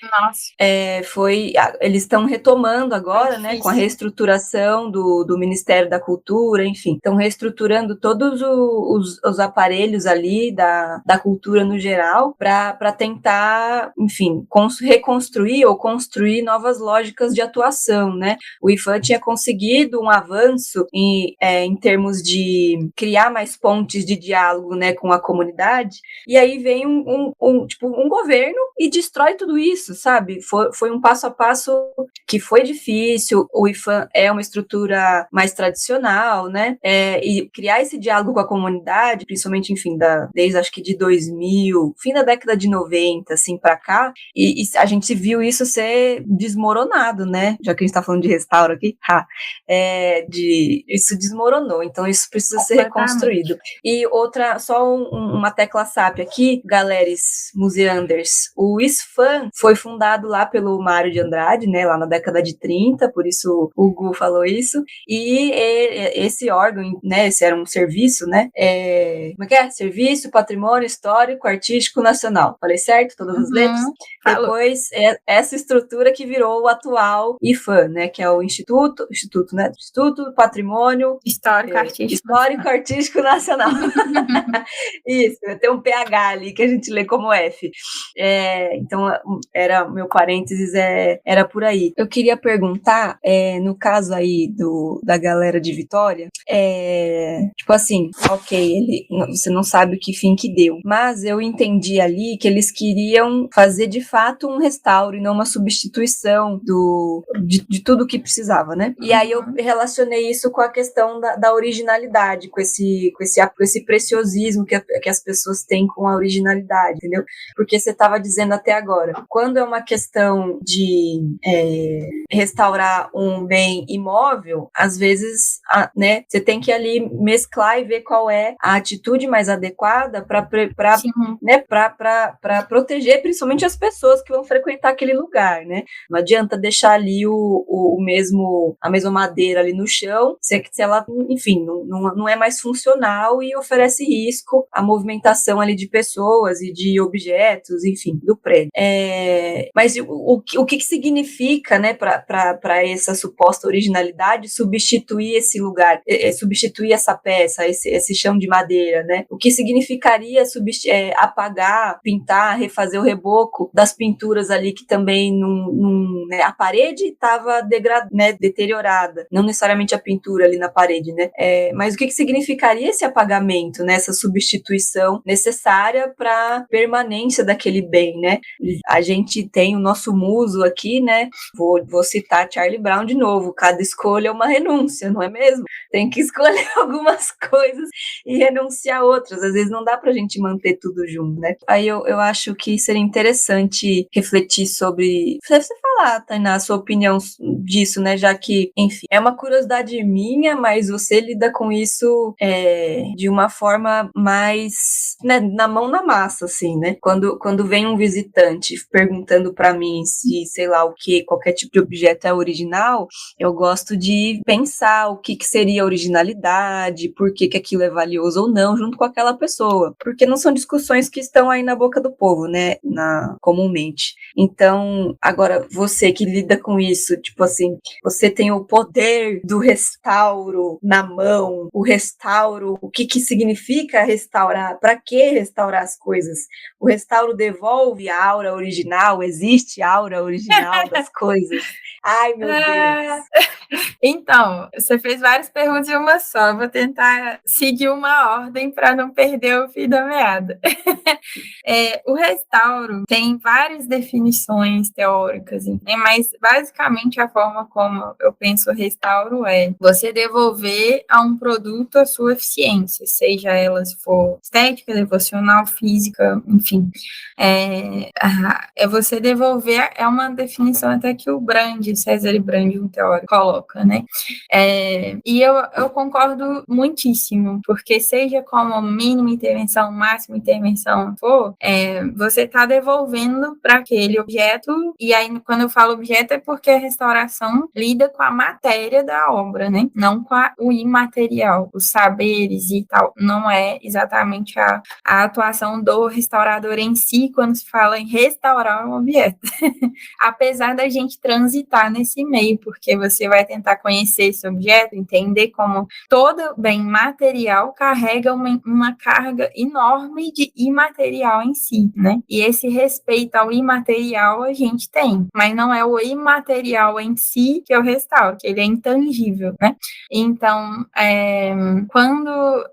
A: eles estão retomando agora, né, com a reestruturação do Ministério da Cultura, enfim, estão reestruturando todos os aparelhos ali da cultura no geral para tentar, enfim, reconstruir ou construir novas lógicas de atuação, né? O IPHAN tinha conseguido um avanço em termos de criar mais pontes de diálogo, né, com a comunidade, e aí vem um governo e destrói tudo isso, sabe? Foi um passo a passo que foi difícil. O IPHAN é uma estrutura mais tradicional, né? E criar esse diálogo com a comunidade, principalmente, enfim, desde acho que de 2000, fim da década de 90, assim, para cá, e a gente viu isso ser desmoronado, né? Já que a gente tá falando de restauro aqui, isso desmoronou, então isso precisa ser reconstruído. E outra, só uma tecla SAP aqui, galeres museanders, o ISFAM foi fundado lá pelo Mário de Andrade, né, lá na década de 30, por isso o Gu falou isso, e esse órgão, né, esse era um serviço, né, como é que é? Serviço Patrimônio Histórico Artístico Nacional, falei certo? Todas as letras? Depois, essa estrutura que virou o atual IPHAN, né, que é o Instituto Patrimônio Histórico-Artístico Nacional. Isso, tem um PH ali que a gente lê como F. Então, meu parênteses era por aí. Eu queria perguntar, no caso aí da galera de Vitória, tipo assim, ok, você não sabe o que fim que deu, mas eu entendi ali que eles queriam fazer de fato um restauro e não uma substituição de tudo que precisava, né? E aí eu relacionei isso com a questão da originalidade, com esse preciosismo que as pessoas têm com a originalidade, entendeu? Porque você estava dizendo até agora, quando é uma questão de restaurar um bem imóvel, às vezes, né, você tem que ali mesclar e ver qual é a atitude mais adequada para proteger principalmente as pessoas que vão frequentar aquele lugar, né? Não adianta deixar ali a mesma madeira ali no chão, se ela, enfim, não é mais funcional e oferece risco à movimentação ali de pessoas e de objetos, enfim, do prédio. Mas o que significa, né, para essa suposta originalidade substituir esse lugar, substituir essa peça, esse chão de madeira, né? O que significaria apagar, pintar, refazer o reboco das pinturas pinturas ali que também né, a parede estava né, deteriorada, não necessariamente a pintura ali na parede, né? Mas o que significaria esse apagamento, né? Essa substituição necessária para permanência daquele bem, né? A gente tem o nosso muso aqui, né? Vou citar Charlie Brown de novo. Cada escolha é uma renúncia, não é mesmo? Tem que escolher algumas coisas e renunciar a outras. Às vezes não dá pra gente manter tudo junto, né? Aí eu acho que seria interessante refletir sobre... Você falar, Tainá, a sua opinião disso, né? Já que, enfim, é uma curiosidade minha, mas você lida com isso de uma forma mais, né, na mão na massa, assim, né? Quando vem um visitante perguntando pra mim se, sei lá, qualquer tipo de objeto é original, eu gosto de pensar o que seria originalidade, por que aquilo é valioso ou não, junto com aquela pessoa. Porque não são discussões que estão aí na boca do povo, né? Comumente. Então, agora, você que lida com isso, tipo assim, você tem o poder do restauro na mão, o restauro, o que significa restaurar, para que restaurar as coisas? O restauro devolve a aura original, existe aura original das coisas? Ai, meu Deus!
F: Então, você fez várias perguntas em uma só. Eu vou tentar seguir uma ordem para não perder o fio da meada. O restauro tem várias definições teóricas, né? Mas basicamente a forma como eu penso o restauro é você devolver a um produto a sua eficiência, seja ela se for estética, devocional, física, enfim. Você devolver, é uma definição até que o César Brand, um teórico, coloca, né? E eu concordo muitíssimo, porque seja como mínima intervenção, máxima intervenção for, você está devolvendo para aquele objeto, e aí quando eu falo objeto é porque a restauração lida com a matéria da obra, né? Não com o imaterial, os saberes e tal. Não é exatamente a atuação do restaurador em si quando se fala em restaurar um objeto. Apesar da gente transitar nesse meio, porque você vai tentar conhecer esse objeto, entender como todo bem material carrega uma carga enorme de imaterial em si, né? E esse respeito ao imaterial a gente tem, mas não é o imaterial em si que eu restauro, que ele é intangível, né? Então, quando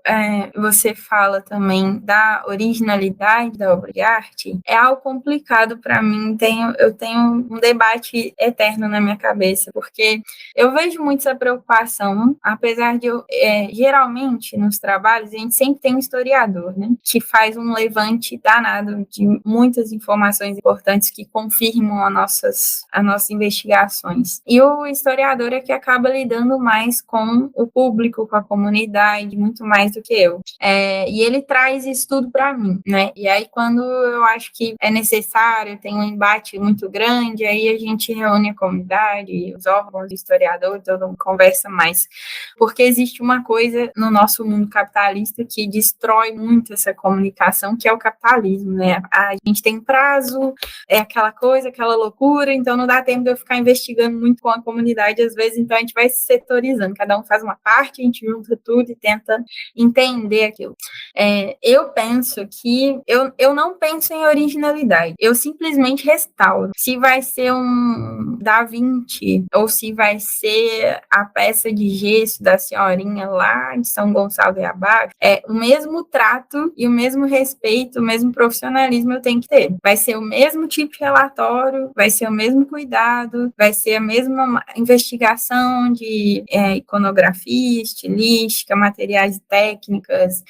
F: você fala também da originalidade da obra de arte, é algo complicado para mim. Eu tenho um debate eterno na minha cabeça, porque eu vejo muito essa preocupação, apesar de geralmente nos trabalhos a gente sempre tem um historiador, né, que faz um levante danado de muitas informações importantes que confirmam as nossas investigações. E o historiador é que acaba lidando mais com o público, com a comunidade, muito mais do que eu. E ele traz isso tudo para mim, né? E aí quando eu acho que é necessário, tem um embate muito grande, aí a gente reúne a comunidade, os órgãos, os historiadores, todo mundo conversa mais. Porque existe uma coisa no nosso mundo capitalista que destrói muito essa comunicação, que é o capitalismo, né? A gente tem prazo, é aquela coisa, aquela loucura, então não dá tempo de eu ficar investigando muito com a comunidade, às vezes, então a gente vai se setorizando, cada um faz uma parte, a gente junta tudo e tenta entender aquilo. Eu penso que eu não penso em originalidade, eu simplesmente restauro. Se vai ser um Da Vinci ou se vai ser a peça de gesso da senhorinha lá de São Gonçalo de Abaixo, o mesmo trato e o mesmo respeito, o mesmo profissionalismo eu tenho que ter. Vai ser o mesmo tipo de relatório, vai ser o mesmo cuidado, vai ser a mesma investigação de iconografia, estilística, materiais e técnicas,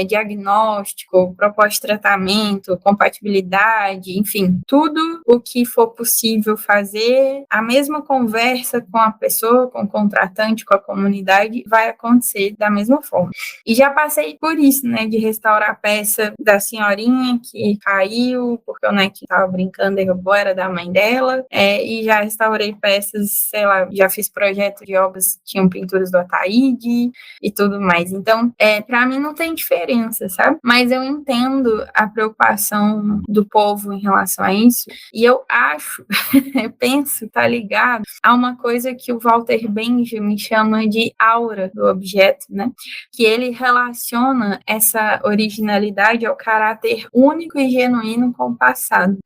F: diagnóstico, proposta de tratamento, compatibilidade, enfim, tudo o que for possível fazer, a mesma conversa com a pessoa, com o contratante, com a comunidade, vai acontecer da mesma forma. E já passei por isso, né, de restaurar a peça da senhorinha que caiu, porque o neto estava brincando, derrubou, era da mãe dela, e já restaurei peças, sei lá, já fiz projeto de obras que tinham pinturas do Ataíde e tudo mais. Então, para mim não tem diferença, sabe? Mas eu entendo a preocupação do povo em relação a isso, e eu acho, eu penso, tá ligado a uma coisa que o Walter Benjamin chama de aura do objeto, né? Que ele relaciona essa originalidade ao caráter único e genuíno com o passado.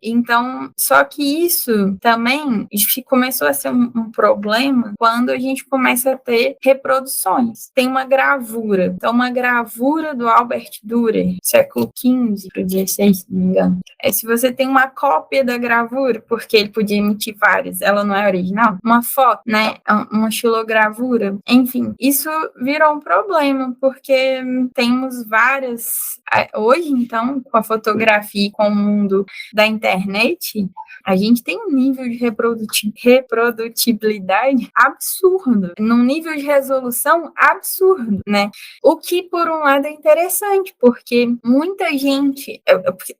F: Então, só que isso também começou a ser um problema quando a gente começa a ter reproduções. Tem uma gravura. Então, uma gravura do Albert Dürer, século XV para o XVI, se não me engano. Se você tem uma cópia da gravura, porque ele podia emitir várias, ela não é original, uma foto, né, uma xilogravura, enfim, isso virou um problema, porque temos várias... Hoje, então, com a fotografia e com o mundo da internet, a gente tem um nível de reprodutibilidade absurdo, num nível de resolução absurdo, né? O que, por um lado, é interessante, porque muita gente...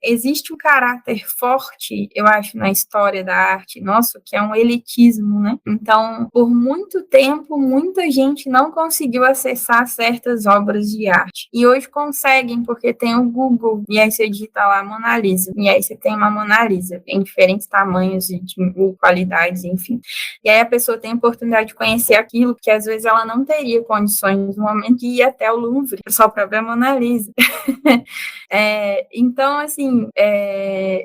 F: Existe um caráter forte, eu acho, na história da arte, nossa, que é um elitismo, né? Então, por muito tempo, muita gente não conseguiu acessar certas obras de arte. E hoje conseguem, porque tem o Google, e aí você digita lá Mona Lisa, e aí você tem uma Mona Lisa em diferentes tamanhos e de qualidades, enfim. E aí a pessoa tem a oportunidade de conhecer aquilo que às vezes ela não teria condições no momento de ir até o Louvre, só para ver a Mona Lisa. Então, assim,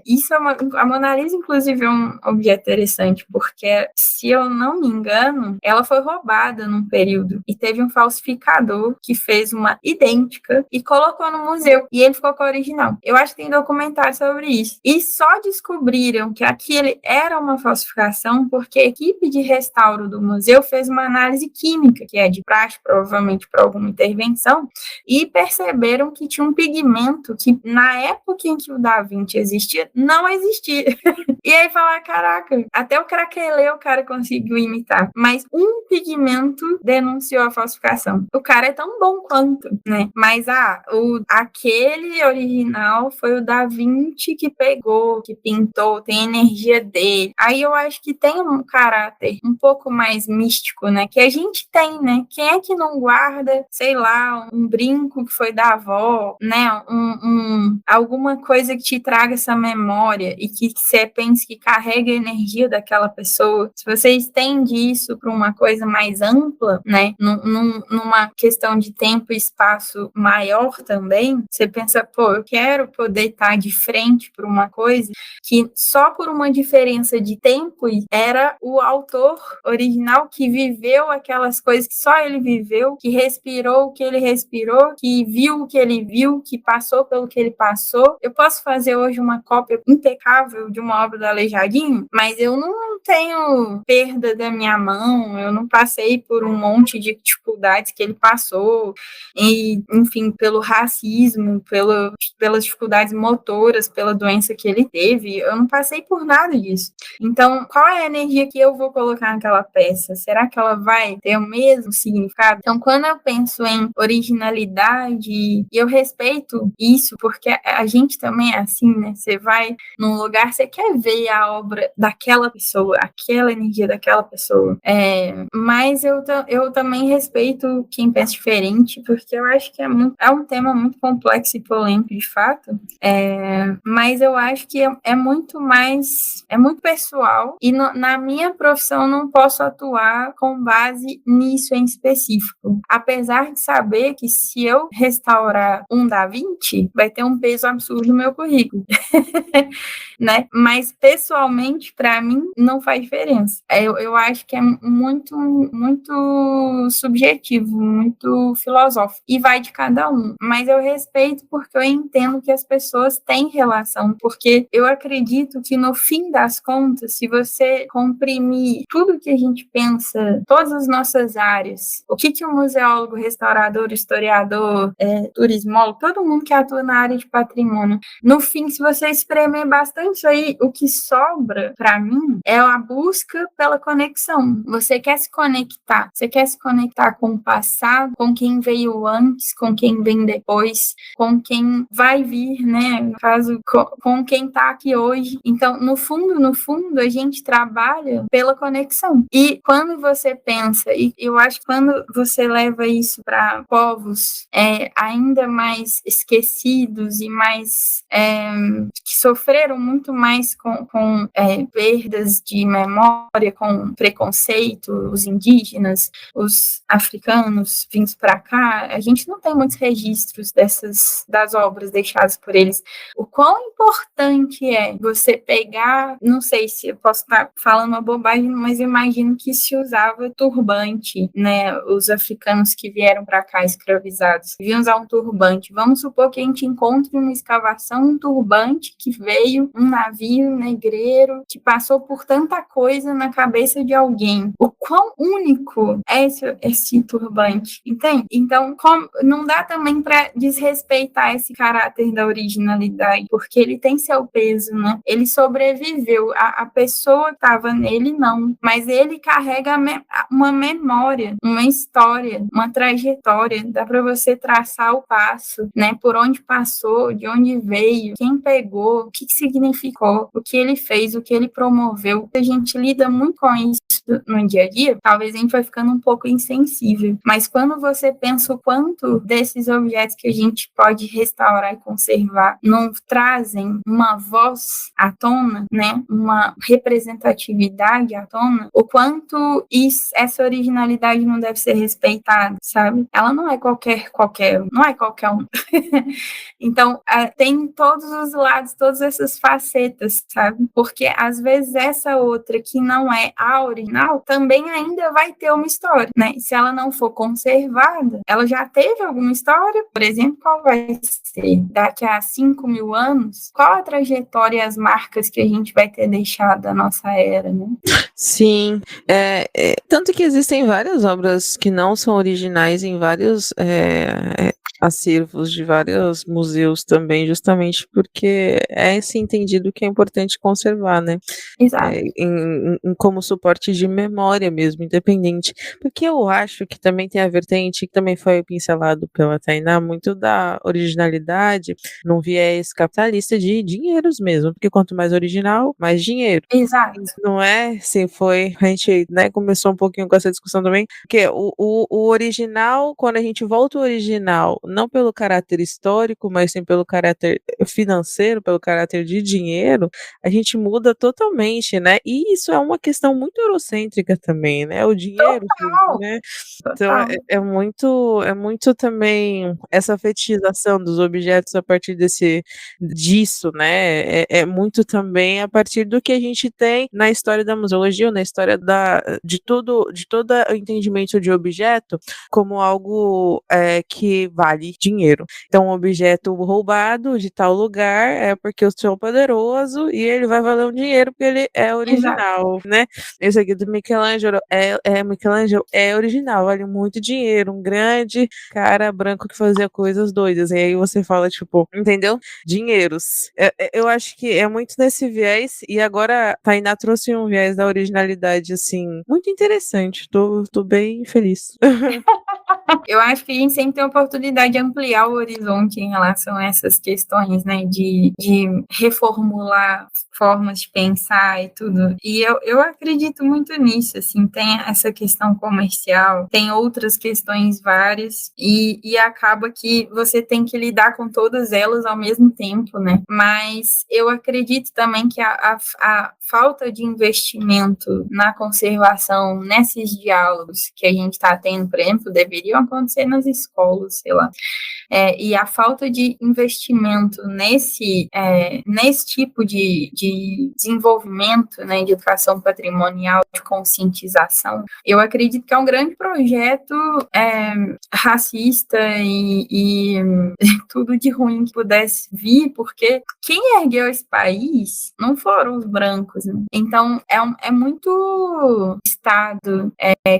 F: isso a Mona Lisa, inclusive, é um objeto interessante, porque, se eu não me engano, ela foi roubada num período e teve um falsificador que fez uma idêntica e colocou no museu, e ele ficou com a original. Eu acho que tem documentário sobre isso. E só descobriram que aquele era uma falsificação porque a equipe de restauro do museu fez uma análise química, que é de praxe, provavelmente por alguma intervenção, e perceberam que tinha um pigmento que, na época em que o Da Vinci existia, não existia. E aí falar, caraca, até o craquelê o cara conseguiu imitar, mas um pigmento denunciou a falsificação. O cara é tão bom quanto, né? Mas aquele original foi o Da Vinci que pegou, que pintou, tem a energia dele. Aí eu acho que tem um caráter um pouco mais místico, né? Que a gente tem, né? Quem é que não guarda, sei lá, um brinco que foi da avó, né? Alguma coisa que te traga essa memória e que você pense que carrega a energia daquela pessoa. Se você estende isso para uma coisa mais ampla, né? Numa questão de tempo e espaço maior também, você pensa, pô, eu quero poder estar de frente para uma coisa que só por uma diferença de tempo era o autor original que viveu aquelas coisas que só ele viveu, que respirou o que ele respirou, que viu o que ele viu, que passou pelo que ele passou. Eu posso fazer hoje uma cópia impecável de uma obra do Aleijadinho, mas eu não tenho perda da minha mão, eu não passei por um monte de dificuldades que ele passou, e, enfim, pelo racismo, pelas dificuldades motoras, pela doença que ele teve, eu não passei por nada disso. Então, qual é a energia que eu vou colocar naquela peça? Será que ela vai ter o mesmo significado? Então, quando eu penso em originalidade, e eu respeito isso, porque a gente também é assim, né? Você vai num lugar, você quer ver a obra daquela pessoa, aquela energia daquela pessoa. Mas eu também respeito quem pensa diferente, porque eu acho que é um tema muito complexo e polêmico, de fato. Mas eu acho que é muito pessoal, e na minha profissão eu não posso atuar com base nisso em específico. Apesar de saber que se eu restaurar um Da Vinci, vai ter um peso absurdo no meu currículo. Né? Mas pessoalmente, para mim, não faz diferença. Eu acho que é muito, muito subjetivo, muito filosófico, e vai de cada um. Mas eu respeito porque eu entendo que as pessoas têm relação, porque eu acredito que no fim das contas, se você comprimir tudo que a gente pensa, todas as nossas áreas, o que um museólogo, restaurador, historiador, turismólogo, todo mundo que atua na área de patrimônio, no fim, se você espremer bastante isso aí, o que sobra para mim é a busca pela conexão. Você quer se conectar com o passado, com quem veio antes, com quem vem depois, com quem vai vir, né? No caso, com quem tá aqui hoje. Então, no fundo, a gente trabalha pela conexão. E quando você pensa, e eu acho que quando você leva isso para povos ainda mais esquecidos e mais que sofreram muito mais com perdas de memória, com preconceito, os indígenas, os africanos vindos para cá, a gente não tem muitos registros das obras deixadas por eles. O quão importante importante é você pegar, não sei se eu posso estar falando uma bobagem, mas eu imagino que se usava turbante, né? Os africanos que vieram para cá escravizados deviam usar um turbante. Vamos supor que a gente encontre uma escavação, um turbante que veio, um navio negreiro que passou por tanta coisa na cabeça de alguém. O quão único é esse turbante, entende? Então, não dá também para desrespeitar esse caráter da originalidade, porque ele tem seu peso, né? Ele sobreviveu, a pessoa que estava nele não, mas ele carrega uma memória, uma história, uma trajetória, dá para você traçar o passo, né? Por onde passou, de onde veio, quem pegou, o que significou, o que ele fez, o que ele promoveu. A gente lida muito com isso no dia a dia, talvez a gente vai ficando um pouco insensível, mas quando você pensa o quanto desses objetos que a gente pode restaurar e conservar não trazem uma voz à tona, né? Uma representatividade à tona, o quanto essa originalidade não deve ser respeitada, sabe? Ela não é qualquer um. Então, tem todos os lados, todas essas facetas, sabe? Porque às vezes essa outra que não é a original também ainda vai ter uma história, né? Se ela não for conservada, ela já teve alguma história, por exemplo, qual vai ser? Daqui a 5.000 anos, qual a trajetória e as marcas que a gente vai ter deixado da nossa era, né?
C: Sim, tanto que existem várias obras que não são originais em vários acervos de vários museus também, justamente porque é esse entendido que é importante conservar, né?
F: Exato.
C: Como suporte de memória mesmo, independente. Porque eu acho que também tem a vertente, que também foi pincelado pela Tainá, muito da originalidade num viés capitalista de dinheiros mesmo, porque quanto mais original, mais dinheiro.
F: Exato.
C: Não é? Se foi, a gente, né, começou um pouquinho com essa discussão também, porque o original, quando a gente volta ao original, não pelo caráter histórico, mas sim pelo caráter financeiro, pelo caráter de dinheiro, a gente muda totalmente, né? E isso é uma questão muito eurocêntrica também, né? O dinheiro, né? Então é muito também essa fetichização dos objetos a partir disso, né? É muito também a partir do que a gente tem na história da museologia, na história de todo o entendimento de objeto como algo que vale dinheiro. Então, um objeto roubado de tal lugar é porque eu sou poderoso e ele vai valer um dinheiro porque ele é original, né? Esse aqui do Michelangelo Michelangelo é original, vale muito dinheiro, um grande cara branco que fazia coisas doidas. E aí você fala, tipo, entendeu? Dinheiros. Eu acho que é muito nesse viés, e agora a Tainá trouxe um viés da originalidade, assim, muito interessante. Tô bem feliz.
F: Eu acho que a gente sempre tem a oportunidade de ampliar o horizonte em relação a essas questões, né? De reformular formas de pensar e tudo. E eu acredito muito nisso, assim, tem essa questão comercial, tem outras questões várias, e acaba que você tem que lidar com todas elas ao mesmo tempo, né? Mas eu acredito também que a falta de investimento na conservação, nesses diálogos que a gente está tendo, por exemplo, deveriam acontecer nas escolas, sei lá. E a falta de investimento nesse tipo de desenvolvimento, né, de educação patrimonial, de conscientização, eu acredito que é um grande projeto racista e tudo de ruim que pudesse vir, porque quem ergueu esse país não foram os brancos, né? Então, é muito Estado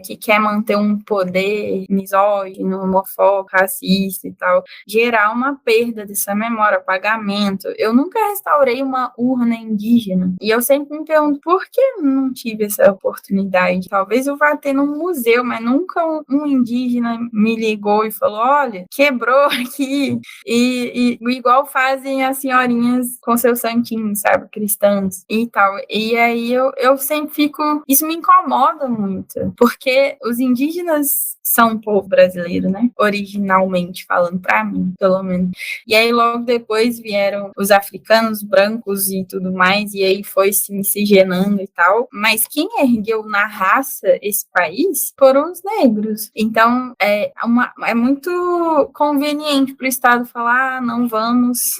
F: que quer manter um poder misógino, homofóbico, racista e tal, gerar uma perda dessa memória, apagamento. Eu nunca restaurei uma urna indígena, e eu sempre me pergunto por que eu não tive essa oportunidade. Talvez eu vá ter num museu, mas nunca um indígena me ligou e falou, olha, quebrou aqui, e igual fazem as senhorinhas com seus santinhos, sabe, cristãs e tal. E aí eu sempre fico, isso me incomoda muito, porque os indígenas são um povo brasileiro, né? Originalmente falando, pra mim, pelo menos. E aí logo depois vieram os africanos brancos e tudo mais, e aí foi se miscigenando e tal. Mas quem ergueu na raça esse país foram os negros. Então é muito conveniente para o Estado falar, não vamos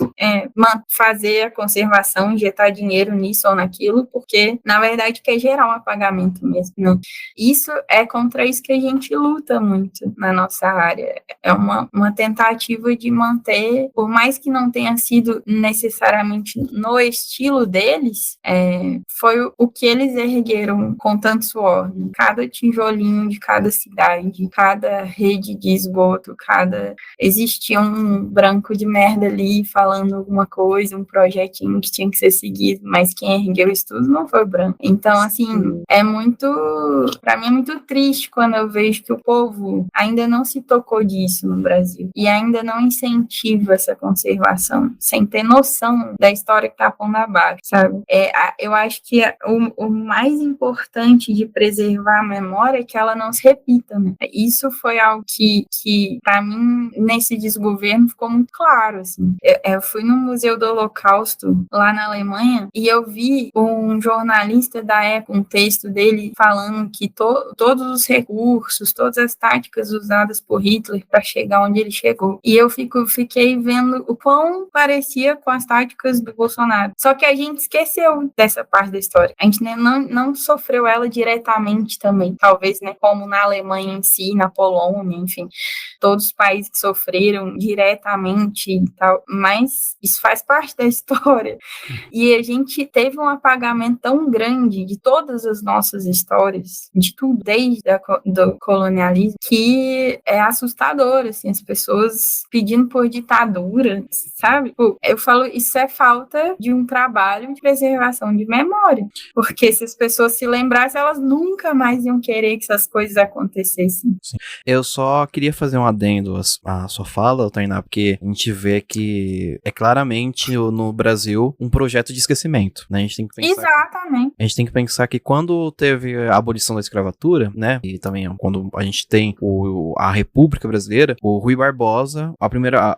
F: fazer a conservação, injetar dinheiro nisso ou naquilo, porque na verdade quer gerar um apagamento mesmo. Né? Isso é contra isso que a gente luta muito na nossa área. É uma tentativa de manter, por mais que não tenha sido necessariamente no estilo deles, foi o que eles ergueram com tanto suor. Cada tijolinho de cada cidade, cada rede de esgoto, existia um branco de merda ali falando alguma coisa, um projetinho que tinha que ser seguido, mas quem ergueu isso tudo não foi o branco. Então, assim, pra mim é muito triste quando eu vejo que o povo ainda não se tocou disso no Brasil e ainda não incentiva essa conservação, sem ter noção da história que tá pondo abaixo, sabe? Eu acho que o mais importante de preservar a memória é que ela não se repita, né? Isso foi algo que para mim, nesse desgoverno, ficou muito claro, assim. Eu fui no Museu do Holocausto, lá na Alemanha, e eu vi um jornalista da época, um texto dele falando que todos os recursos, todas as táticas usadas por Hitler para chegar onde ele chegou. E eu fiquei vendo o quão parecia com as táticas do Bolsonaro. Só que a gente esqueceu dessa parte da história. A gente não sofreu ela diretamente também, talvez, né, como na Alemanha em si, na Polônia, enfim, todos os países que sofreram diretamente e tal, mas isso faz parte da história. E a gente teve um apagamento tão grande de todas as nossas histórias, de tudo, desde do colonialismo, que é assustador, assim, as pessoas pedindo por ditadura, sabe? Eu falo, isso é falta de um trabalho de preservação de memória, porque se as pessoas se lembrassem, elas nunca mais iam querer que essas coisas acontecessem.
B: Sim. Eu só queria fazer um adendo à sua fala, Tainá, porque a gente vê que é claramente no Brasil um projeto de esquecimento, né? A gente tem que pensar
F: Exatamente.
B: A gente tem que pensar que quando teve a abolição da escravatura, né, e também quando a gente tem a República Brasileira, o Rui Barbosa,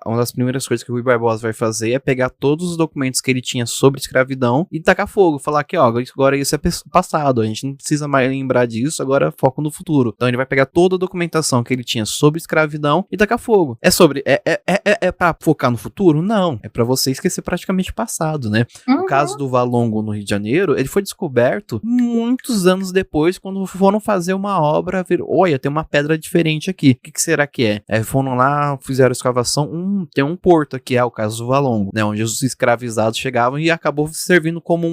B: uma das primeiras coisas que o Rui Barbosa vai fazer é pegar todos os documentos que ele tinha sobre escravidão e tacar fogo, falar que, ó, agora isso é passado, a gente não precisa mais lembrar disso, agora foco no futuro. Então ele vai pegar toda a documentação que ele tinha sobre escravidão e tacar fogo. É pra focar no futuro? Não. É pra você esquecer praticamente o passado, né? O caso do Valongo no Rio de Janeiro, ele foi descoberto muitos anos depois, quando foram fazer uma obra, olha, tem uma pedra diferente aqui. O que será que é? Foram lá, fizeram escavação, tem um porto aqui, é o caso do Valongo, né? Onde os escravizados chegavam e acabou servindo como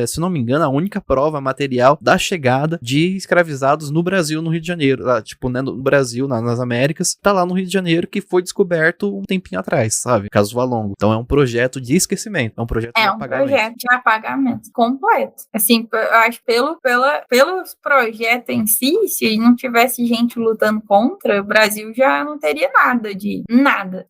B: se não me engano, a única prova material da chegada de escravizados no Brasil, no Rio de Janeiro. Tipo, né, no Brasil, nas Américas, tá lá no Rio de Janeiro, que foi descoberto um tempinho atrás, sabe? Caso do Valongo. Então é um projeto de esquecimento, é um projeto de apagamento.
F: É um projeto de apagamento completo. Assim, eu acho que pelos projetos em si, se não tivesse gente lutando contra, o Brasil já não teria nada de nada.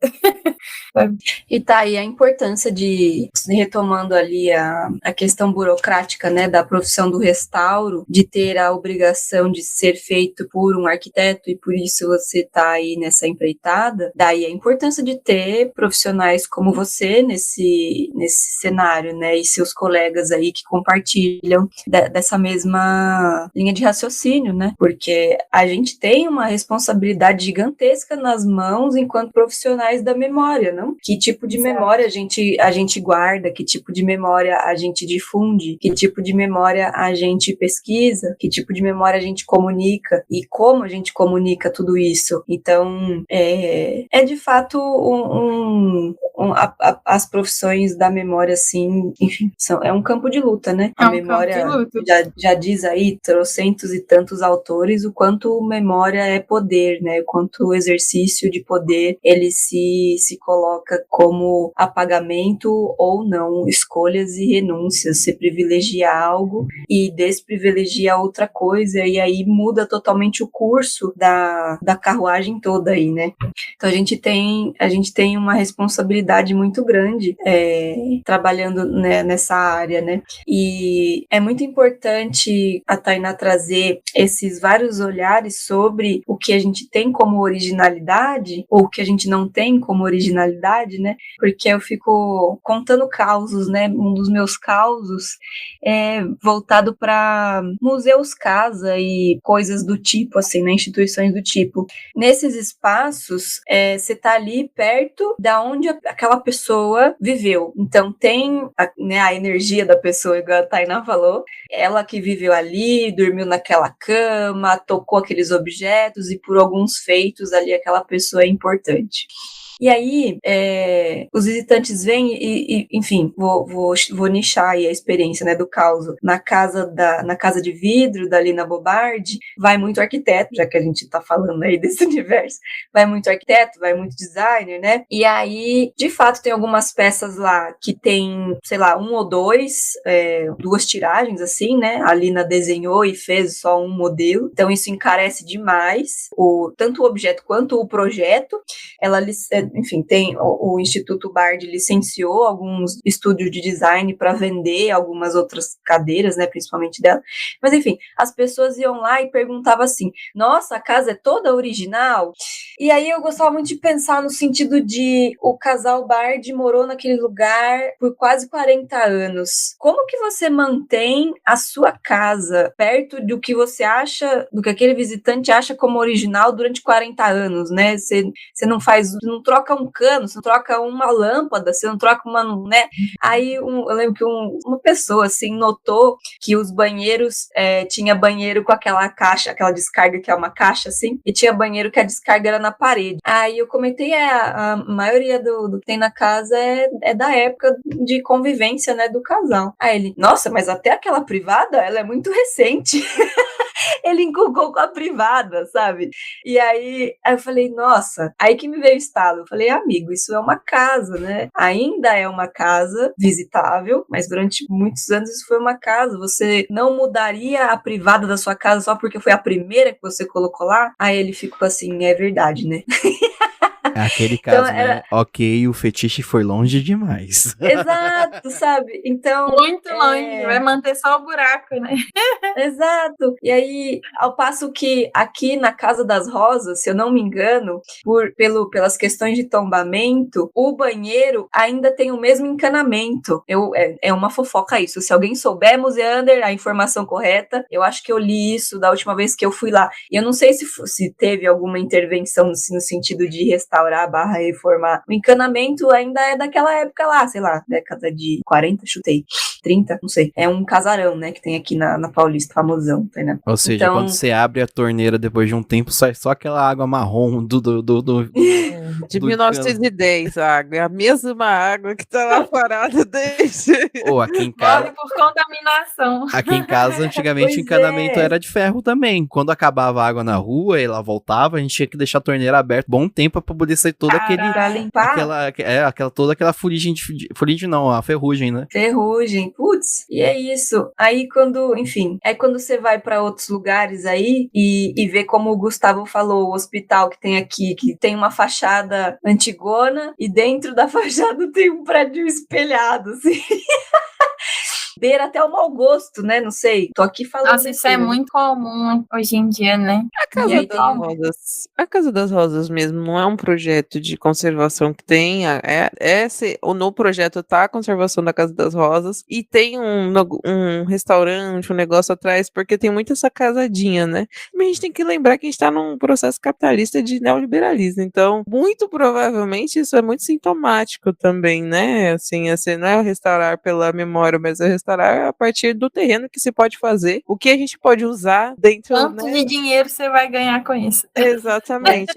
A: E tá aí a importância de, retomando ali a questão burocrática, né, da profissão do restauro, de ter a obrigação de ser feito por um arquiteto e por isso você tá aí nessa empreitada, daí a importância de ter profissionais como você nesse cenário, né, e seus colegas aí que compartilham dessa mesma linha de raciocínio, né, porque a gente tem uma responsabilidade gigantesca nas mãos enquanto profissionais da memória, não? Que tipo de memória a gente guarda, que tipo de memória a gente difunde, que tipo de memória a gente pesquisa, que tipo de memória a gente comunica e como a gente comunica tudo isso. Então, é de fato as profissões da memória, assim, enfim, é um campo de luta, né? A memória já diz aí, trocentos e tantos autores, o quanto memória é poder, né? O quanto o exercício de poder, ele se coloca como apagamento ou não, escolhas e renúncias. Você privilegia algo e desprivilegia outra coisa, e aí muda totalmente o curso da carruagem toda aí, né? Então a gente tem uma responsabilidade responsabilidade muito grande trabalhando, né, nessa área, né? E é muito importante a Tainá trazer esses vários olhares sobre o que a gente tem como originalidade ou o que a gente não tem como originalidade, né? Porque eu fico contando causos, né? Um dos meus causos é voltado para museus casa e coisas do tipo, assim, né? Instituições do tipo. Nesses espaços, você tá ali perto da onde aquela pessoa viveu. Então tem a energia da pessoa, igual a Tainá falou, ela que viveu ali, dormiu naquela cama, tocou aqueles objetos e por alguns feitos ali aquela pessoa é importante. E aí, os visitantes vêm e enfim, vou nichar aí a experiência, né, do caos. Na casa de vidro da Lina Bobardi, vai muito arquiteto, já que a gente tá falando aí desse universo, vai muito arquiteto, vai muito designer, né? E aí, de fato, tem algumas peças lá que tem, sei lá, um ou duas tiragens, assim, né? A Lina desenhou e fez só um modelo, então isso encarece demais tanto o objeto quanto o projeto. Ela enfim, tem o Instituto Bard licenciou alguns estúdios de design para vender algumas outras cadeiras, né, principalmente dela. Mas enfim, as pessoas iam lá e perguntavam assim: nossa, a casa é toda original? E aí eu gostava muito de pensar no sentido de o casal Bard morou naquele lugar por quase 40 anos. Como que você mantém a sua casa perto do que você acha, do que aquele visitante acha como original durante 40 anos, né? Você não troca um cano, você não troca uma lâmpada, você não troca uma, né? Aí eu lembro que uma pessoa, assim, notou que os banheiros, tinha banheiro com aquela caixa, aquela descarga que é uma caixa, assim, e tinha banheiro que a descarga era na parede. Aí eu comentei, a maioria do que tem na casa é da época de convivência, né, do casal. Aí ele, nossa, mas até aquela privada, ela é muito recente. Ele enculcou com a privada, sabe? E aí eu falei, nossa, aí que me veio o estalo. Eu falei, amigo, isso é uma casa, né? Ainda é uma casa visitável, mas durante muitos anos isso foi uma casa. Você não mudaria a privada da sua casa só porque foi a primeira que você colocou lá? Aí ele ficou assim, é verdade, né?
B: É aquele caso, então, né? Ok, o fetiche foi longe demais.
A: Exato, sabe? Então...
F: muito longe, vai manter só o buraco, né?
A: Exato. E aí, ao passo que aqui na Casa das Rosas, se eu não me engano, pelas questões de tombamento, o banheiro ainda tem o mesmo encanamento. É uma fofoca isso. Se alguém souber, Museander, a informação correta, eu acho que eu li isso da última vez que eu fui lá. E eu não sei se teve alguma intervenção no sentido de restaurar / reformar. O encanamento ainda é daquela época lá, sei lá, década de 40, chutei. 30, não sei. É um casarão, né, que tem aqui na Paulista, famosão, né?
B: Ou seja, então, quando você abre a torneira depois de um tempo, sai só aquela água marrom
C: de 1910, a água. É a mesma água que tá lá parada desde...
B: Ou aqui em casa...
F: Morre por contaminação.
B: Aqui em casa, antigamente, o encanamento era de ferro também. Quando acabava a água na rua e ela voltava, a gente tinha que deixar a torneira aberta bom tempo pra poder sair toda
A: pra limpar.
B: Toda aquela fuligem não, a ferrugem, né?
A: Ferrugem, putz, e é isso. Aí quando você vai pra outros lugares aí e vê como o Gustavo falou, o hospital que tem aqui, que tem uma fachada antigona e dentro da fachada tem um prédio espelhado, assim. Beira até o mau gosto, né? Não sei. Tô aqui falando.
F: Nossa, isso é muito comum hoje em dia, né?
C: A Casa das Rosas mesmo não é um projeto de conservação que tem. No projeto tá a conservação da Casa das Rosas e tem um restaurante, um negócio atrás, porque tem muito essa casadinha, né? Mas a gente tem que lembrar que a gente tá num processo capitalista de neoliberalismo. Então, muito provavelmente isso é muito sintomático também, né? Assim, não é o restaurar pela memória, mas é restaurar a partir do terreno que se pode fazer, o que a gente pode usar dentro,
F: quanto de dinheiro você vai ganhar com isso.
C: Exatamente.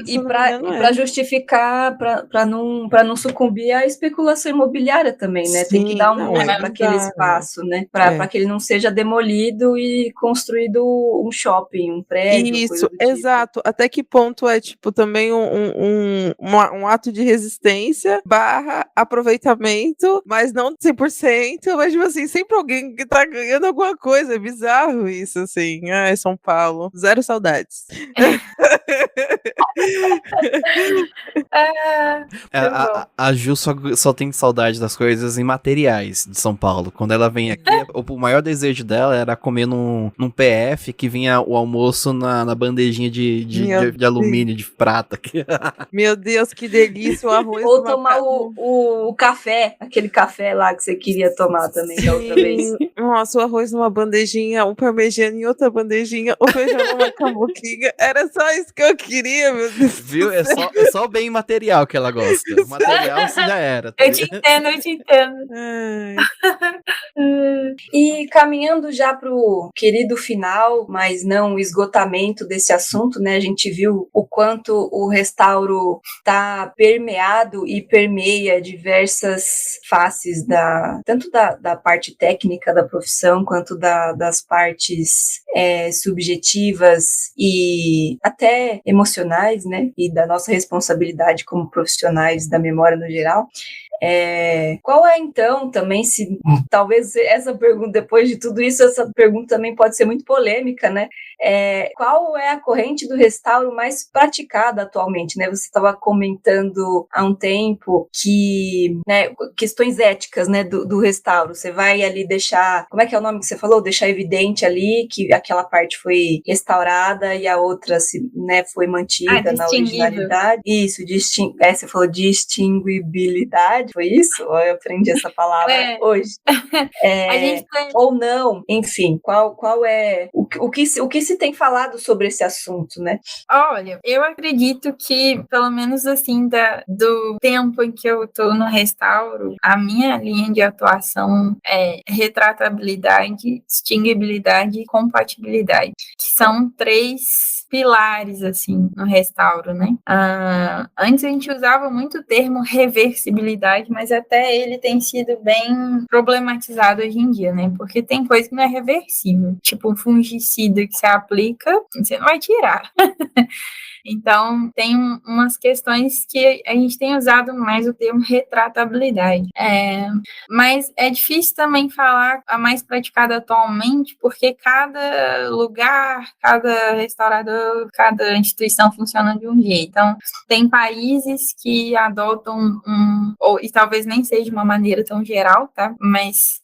A: E para justificar, para não sucumbir à especulação imobiliária também, né? Sim, tem que dar um uso para aquele espaço, né? Para que ele não seja demolido e construído um shopping, um prédio.
C: Isso, exato. Tipo. Até que ponto é, tipo, também um ato de resistência / aproveitamento, mas não 100%, mas, tipo assim, sempre alguém que tá ganhando alguma coisa. É bizarro isso, assim. Ai, São Paulo. Zero saudades.
B: A Ju só tem saudade das coisas imateriais de São Paulo. Quando ela vem aqui, o maior desejo dela era comer num PF que vinha o almoço na bandejinha de alumínio, de prata.
C: Meu Deus, que delícia, o arroz.
A: Ou tomar o café, aquele café lá que você queria tomar também da outra vez.
C: Nossa, o arroz numa bandejinha, o parmegiana em outra bandejinha, o feijão numa cambuquinha. Era só isso que eu queria, meu Deus.
B: Viu? É só o bem material que ela gosta. O material isso já era. Tá
F: Eu te entendo.
A: E caminhando já pro querido final, mas não o esgotamento desse assunto, né? A gente viu o quanto o restauro tá permeado e permeia diversas faces tanto da parte técnica da profissão, quanto das partes subjetivas e até emocionais, né? E da nossa responsabilidade como profissionais da memória no geral. Qual é então também, se talvez essa pergunta, depois de tudo isso, essa pergunta também pode ser muito polêmica, né? Qual é a corrente do restauro mais praticada atualmente, né? Você estava comentando há um tempo que, né, questões éticas, né, do restauro, você vai ali deixar, como é que é o nome que você falou? Deixar evidente ali que aquela parte foi restaurada e a outra né, foi mantida na originalidade. Isso, você falou distinguibilidade. Foi isso? Ou eu aprendi essa palavra hoje?
F: A gente tem...
A: Ou não, enfim, qual é o que se tem falado sobre esse assunto, né?
F: Olha, eu acredito que, pelo menos assim, do tempo em que eu tô no restauro, a minha linha de atuação é retratabilidade, distinguibilidade e compatibilidade, que são 3 pilares, assim, no restauro, né? Antes a gente usava muito o termo reversibilidade, mas até ele tem sido bem problematizado hoje em dia, né? Porque tem coisa que não é reversível, tipo um fungicida que você aplica, você não vai tirar. Então, tem umas questões que a gente tem usado mais o termo retratabilidade. Mas é difícil também falar a mais praticada atualmente, porque cada lugar, cada restaurador, cada instituição funciona de um jeito. Então, tem países que adotam e talvez nem seja uma maneira tão geral, tá? Mas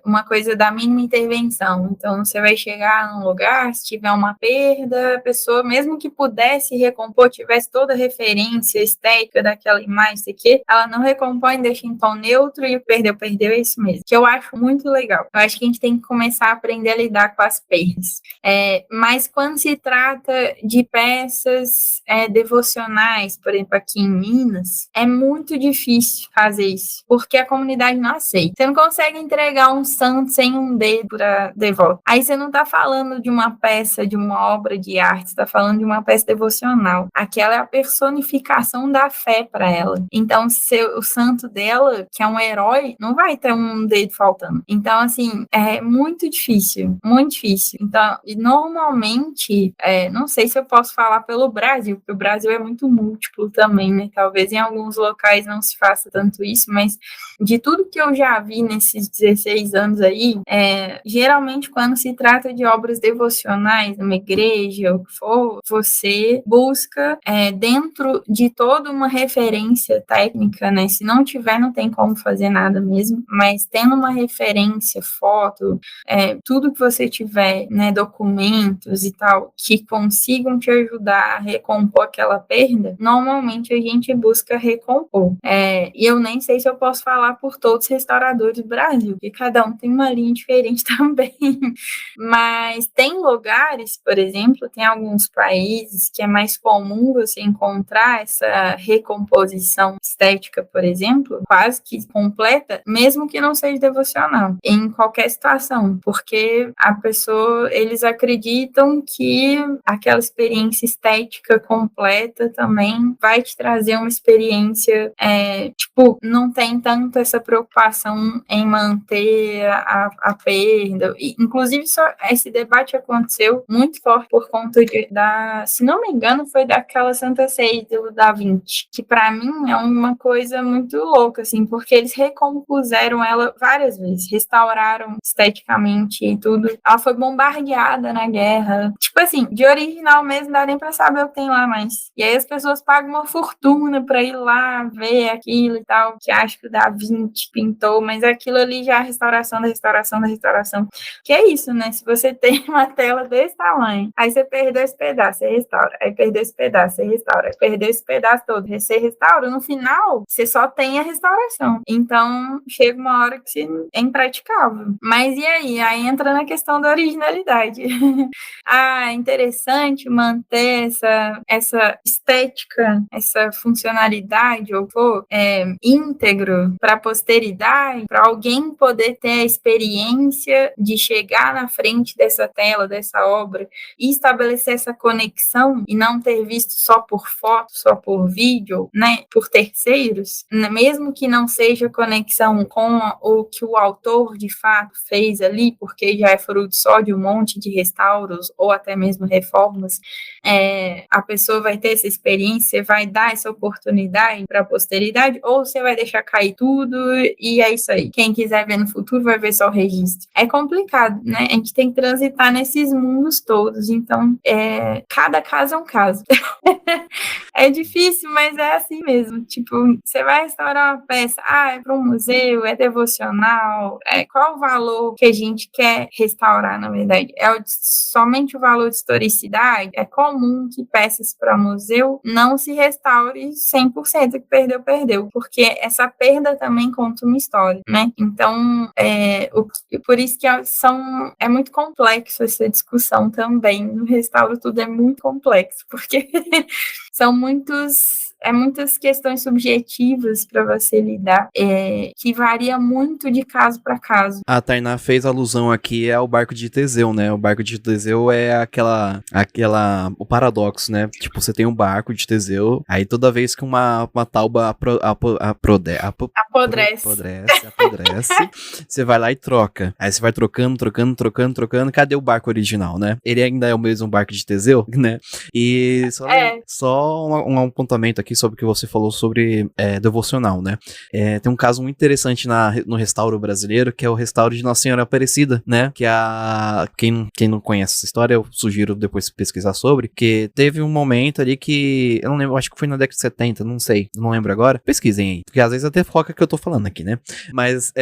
F: uma coisa da mínima intervenção. Então, você vai chegar num lugar, se tiver uma perda, a pessoa, mesmo que pudesse recompor, tivesse toda a referência estética daquela imagem, isso aqui, ela não recompõe, deixa em tom neutro e perdeu, é isso mesmo. Que eu acho muito legal. Eu acho que a gente tem que começar a aprender a lidar com as perdas. Mas quando se trata de peças devocionais, por exemplo, aqui em Minas, é muito difícil fazer isso, porque a comunidade não aceita. Você não consegue entregar um santo sem um dedo para devoto. Aí você não está falando de uma peça, de uma obra de arte, você está falando de uma peça devocional. Aquela é a personificação da fé para ela. Então, o santo dela, que é um herói, não vai ter um dedo faltando. Então, assim, é muito difícil, muito difícil. Então, normalmente, não sei se eu posso falar pelo Brasil, porque o Brasil é muito múltiplo também, né? Talvez em alguns locais não se faça tanto isso, mas de tudo que eu já vi nesses 16 anos aí, geralmente quando se trata de obras devocionais, numa igreja, ou o que for, você busca dentro de toda uma referência técnica, né? Se não tiver, não tem como fazer nada mesmo, mas tendo uma referência, foto, tudo que você tiver, né, documentos e tal, que consigam te ajudar a recompor aquela perda, normalmente a gente busca recompor. E eu nem sei se eu posso falar por todos os restauradores do Brasil, porque cada um tem uma linha diferente também. Mas tem lugares, por exemplo, tem alguns países que é mais comum você encontrar essa recomposição estética, por exemplo, quase que completa, mesmo que não seja devocional, em qualquer situação, porque eles acreditam que aquela experiência estética completa também vai te trazer uma experiência, não tem tanto essa preocupação em manter a perda. Inclusive, esse debate aconteceu muito forte por conta se não me engano, engano, foi daquela Santa Ceia do Da Vinci, que pra mim é uma coisa muito louca, assim, porque eles recompuseram ela várias vezes, restauraram esteticamente e tudo. Ela foi bombardeada na guerra. Tipo assim, de original mesmo, não dá nem pra saber o que tem lá, mas... E aí as pessoas pagam uma fortuna pra ir lá ver aquilo e tal, que acho que o Da Vinci pintou, mas aquilo ali já é a restauração da restauração da restauração. Que é isso, né? Se você tem uma tela desse tamanho, aí você perdeu esse pedaço, você restaura. Aí perdeu esse pedaço, você restaura. Aí perdeu esse pedaço todo, você restaura. No final, você só tem a restauração. Então, chega uma hora que é impraticável. Mas e aí? Aí entra na questão da originalidade. É interessante manter essa estética, essa funcionalidade, ou íntegro para a posteridade, para alguém poder ter a experiência de chegar na frente dessa tela, dessa obra, e estabelecer essa conexão e não ter visto só por foto, só por vídeo, né, por terceiros, mesmo que não seja conexão com o que o autor de fato fez ali, porque já é fruto só de um monte de restauros ou até mesmo reformas, a pessoa vai ter essa experiência, vai dar essa oportunidade para a posteridade, ou você vai deixar cair tudo e é isso aí. Quem quiser ver no futuro vai ver só o registro. É complicado, né? A gente tem que transitar nesses mundos todos, então cada caso é um caso. É difícil, mas é assim mesmo. Tipo, você vai restaurar uma peça, é para um museu, é devocional, qual o valor que a gente quer restaurar, na verdade? Somente o valor de historicidade? É comum que peças para museu não se restaure 100%, que perdeu, porque essa perda também conta uma história, né? Então, por isso que é muito complexo essa discussão também. No restauro tudo é muito complexo, porque são muitas questões subjetivas para você lidar, que varia muito de caso para caso.
B: A Tainá fez alusão aqui ao barco de Teseu, né? O barco de Teseu é o paradoxo, né? Tipo, você tem um barco de Teseu, aí toda vez que uma tauba apodrece, você vai lá e troca. Aí você vai trocando, cadê o barco original, né? Ele ainda é o mesmo barco de Teseu, né? E só um apontamento aqui sobre o que você falou sobre devocional, né? Tem um caso muito interessante no restauro brasileiro, que é o restauro de Nossa Senhora Aparecida, né? Que quem não conhece essa história, eu sugiro depois pesquisar sobre, que teve um momento ali que, eu não lembro, acho que foi na década de 70, não sei, não lembro agora. Pesquisem aí, porque às vezes até foca que eu tô falando aqui, né? Mas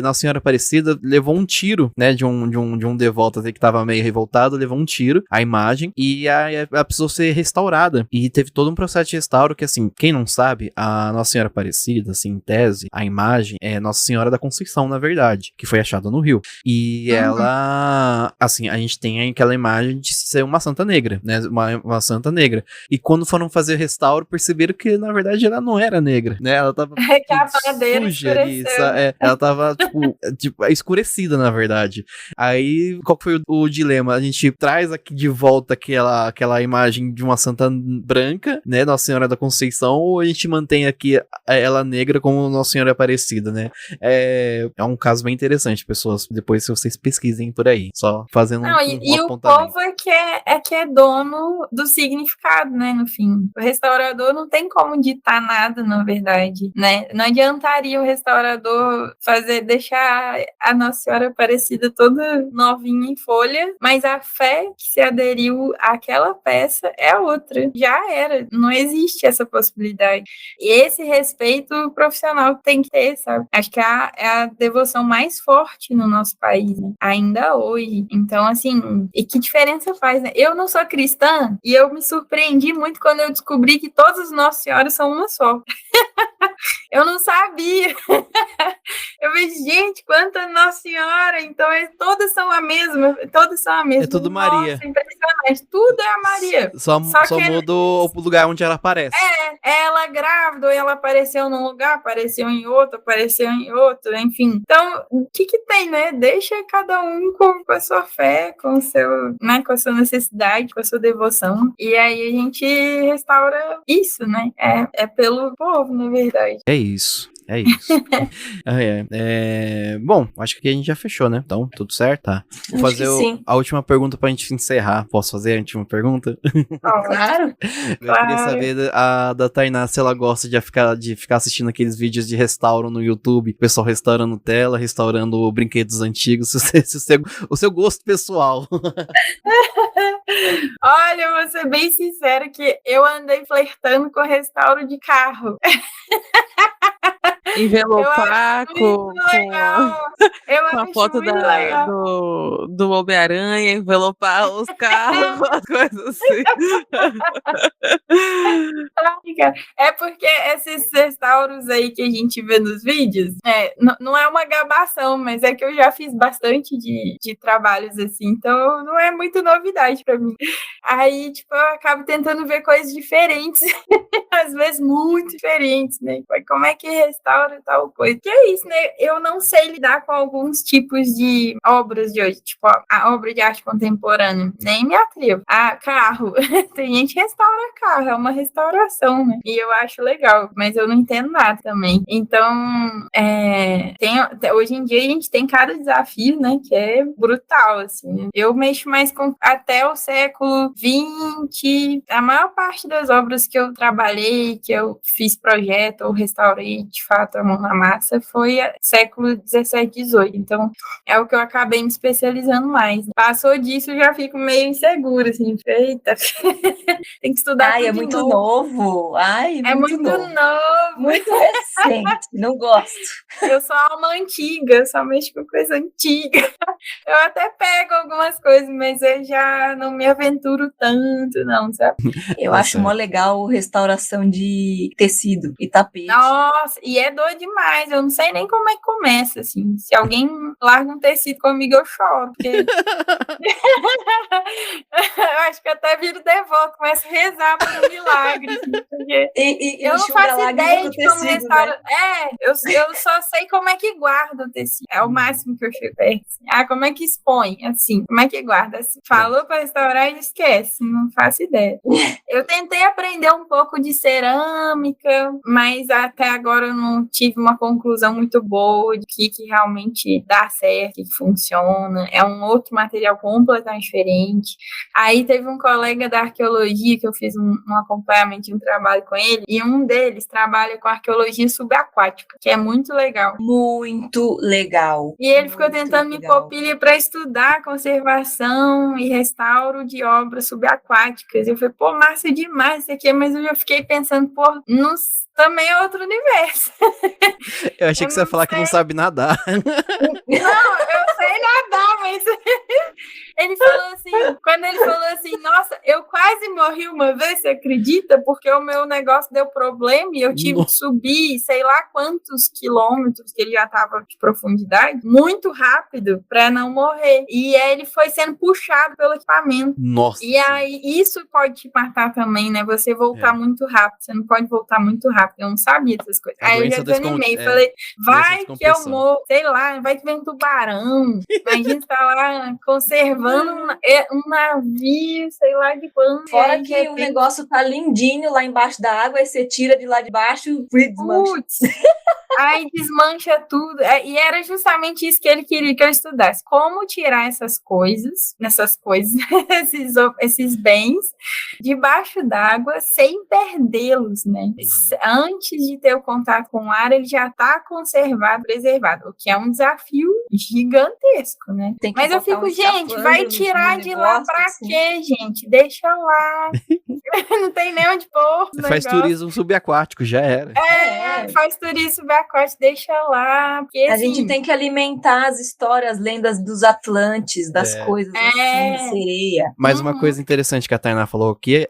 B: Nossa Senhora Aparecida levou um tiro, né? De um devoto que tava meio revoltado, levou um tiro, a imagem, e ela precisou ser restaurada. E teve todo um processo de restauro que, assim, quem não sabe, a Nossa Senhora Aparecida, assim, em tese, a imagem é Nossa Senhora da Conceição, na verdade, que foi achada no Rio. E ela, assim, a gente tem aquela imagem de ser uma santa negra, né? Uma santa negra. E quando foram fazer restauro, perceberam que, na verdade, ela não era negra, né? Ela tava suja ali, ela tava, tipo, escurecida, na verdade. Aí, qual foi o dilema? A gente traz aqui de volta aquela imagem de uma santa branca, né? Nossa Senhora da Conceição, ou a gente mantém aqui ela negra como Nossa Senhora Aparecida, né? É um caso bem interessante, pessoas. Depois, se vocês pesquisem por aí, só fazendo
F: e o povo que é dono do significado, né? No fim, o restaurador não tem como ditar nada, na verdade, né? Não adiantaria o restaurador deixar a Nossa Senhora Aparecida toda novinha em folha, mas a fé que se aderiu àquela peça é outra. Já era, não existe essa possibilidade. E esse respeito profissional tem que ter, sabe? Acho que é a devoção mais forte no nosso país, né? Ainda hoje. Então, assim, e que diferença faz, né? Eu não sou cristã e eu me surpreendi muito quando eu descobri que todas as Nossas Senhoras são uma só. Eu não sabia. Eu vejo, gente, quanta Nossa Senhora. Então, todas são a mesma. Todas são a mesma.
B: É tudo Maria.
F: Nossa, impressionante. Tudo é a Maria.
B: Só muda o lugar onde ela aparece.
F: Ela grávida, ou ela apareceu num lugar, apareceu em outro, enfim. Então, o que tem, né? Deixa cada um com a sua fé, com a sua necessidade, com a sua devoção. E aí a gente restaura isso, né? É pelo povo, na verdade.
B: É isso. É isso. Bom, acho que aqui a gente já fechou, né? Então, tudo certo? Tá. Vou
A: Acho
B: fazer
A: que sim.
B: a última pergunta pra gente encerrar. Posso fazer a última pergunta?
A: Claro.
B: Eu queria saber da Tainá se ela gosta de ficar assistindo aqueles vídeos de restauro no YouTube, o pessoal restaurando tela, restaurando brinquedos antigos, o seu gosto pessoal.
F: Olha, eu vou ser bem sincera que eu andei flertando com restauro de carro.
C: Envelopar com a
F: acho
C: foto
F: muito legal.
C: do Homem-Aranha, envelopar os carros, as coisas assim.
F: É porque esses restauros aí que a gente vê nos vídeos, não é uma gabação, mas é que eu já fiz bastante de trabalhos assim, então não é muito novidade pra mim. Aí, tipo, eu acabo tentando ver coisas diferentes, às vezes muito diferentes, né? Como é que restaura tal coisa? Que é isso, né? Eu não sei lidar com alguns tipos de obras de hoje, tipo, a obra de arte contemporânea, nem me atrevo. Carro. Tem gente que restaura carro, é uma restauração, né? E eu acho legal, mas eu não entendo nada também. Então, hoje em dia a gente tem cada desafio, né? Que é brutal, assim. Eu mexo mais com até o século XX. A maior parte das obras que eu trabalhei, que eu fiz projeto ou restaurei, de fato, a mão na massa, foi século XVII, XVIII. Então, é o que eu acabei me especializando mais. Passou disso, eu já fico meio insegura, assim. Eita, tem que estudar tudo
A: É
F: de
A: muito
F: novo.
A: novo.
F: É muito novo.
A: Muito recente. Não gosto.
F: Eu sou alma antiga, eu só mexo com coisa antiga. Eu até pego algumas coisas, mas eu já não me aventuro tanto, não, sabe?
A: Eu acho mó legal restauração de tecido e tapete.
F: Nossa, e é doido demais. Eu não sei nem como é que começa, assim. Se alguém larga um tecido comigo, eu choro, porque... eu acho que até viro devoto, começo a rezar por um milagre, assim, porque eu não faço ideia de como restaurar. Né? Eu só sei como é que guarda o tecido. É o máximo que eu chego perto. Como é que expõe, assim? Como é que guarda? Assim, falou para restaurar e esquece. Não faço ideia. Eu tentei aprender um pouco de cerâmica, mas até agora eu não tive uma conclusão muito boa de que realmente dá certo, que funciona. É um outro material completamente diferente. Aí teve um colega da arqueologia que eu fiz um acompanhamento de um trabalho com ele, e um deles trabalha com arqueologia subaquática, que é muito legal.
A: Muito legal.
F: E ele ficou tentando me pôr pilha para estudar conservação e restauro de obras subaquáticas. Eu falei, pô, massa demais isso aqui, mas eu já fiquei pensando, pô, também é outro universo.
B: Eu achei que você ia falar que não sabe nadar.
F: Não, eu sei nadar, mas ele falou assim, quando ele falou assim, nossa, eu quase morri uma vez, você acredita? Porque o meu negócio deu problema e eu tive que subir, sei lá quantos quilômetros que ele já estava de profundidade, muito rápido para não morrer. E aí ele foi sendo puxado pelo equipamento.
B: Nossa.
F: E aí isso pode te matar também, né? Você voltar muito rápido, você não pode voltar muito rápido. Eu não sabia dessas coisas. Aí eu já desanimei, falei, vai que eu morro, sei lá, vai que vem um tubarão. Imagina você tá lá conservando um navio, sei lá de quanto.
A: Fora que o negócio tá lindinho lá embaixo da água, aí você tira de lá de baixo e desmancha.
F: Aí desmancha tudo. E era justamente isso que ele queria que eu estudasse. Como tirar essas coisas, esses bens, debaixo d'água, sem perdê-los, né? Antes de ter o contato com o ar, ele já tá conservado, preservado, o que é um desafio gigantesco, né? Mas eu fico, gente, vai tirar de lá pra quê, gente? Deixa lá. Não tem nem onde pôr.
B: Faz turismo subaquático, já era.
F: Faz turismo subaquático, deixa lá. Porque,
A: a gente tem que alimentar as histórias, lendas dos Atlantes, das coisas assim, sereia.
B: Mas uma coisa interessante que a Tainá falou aqui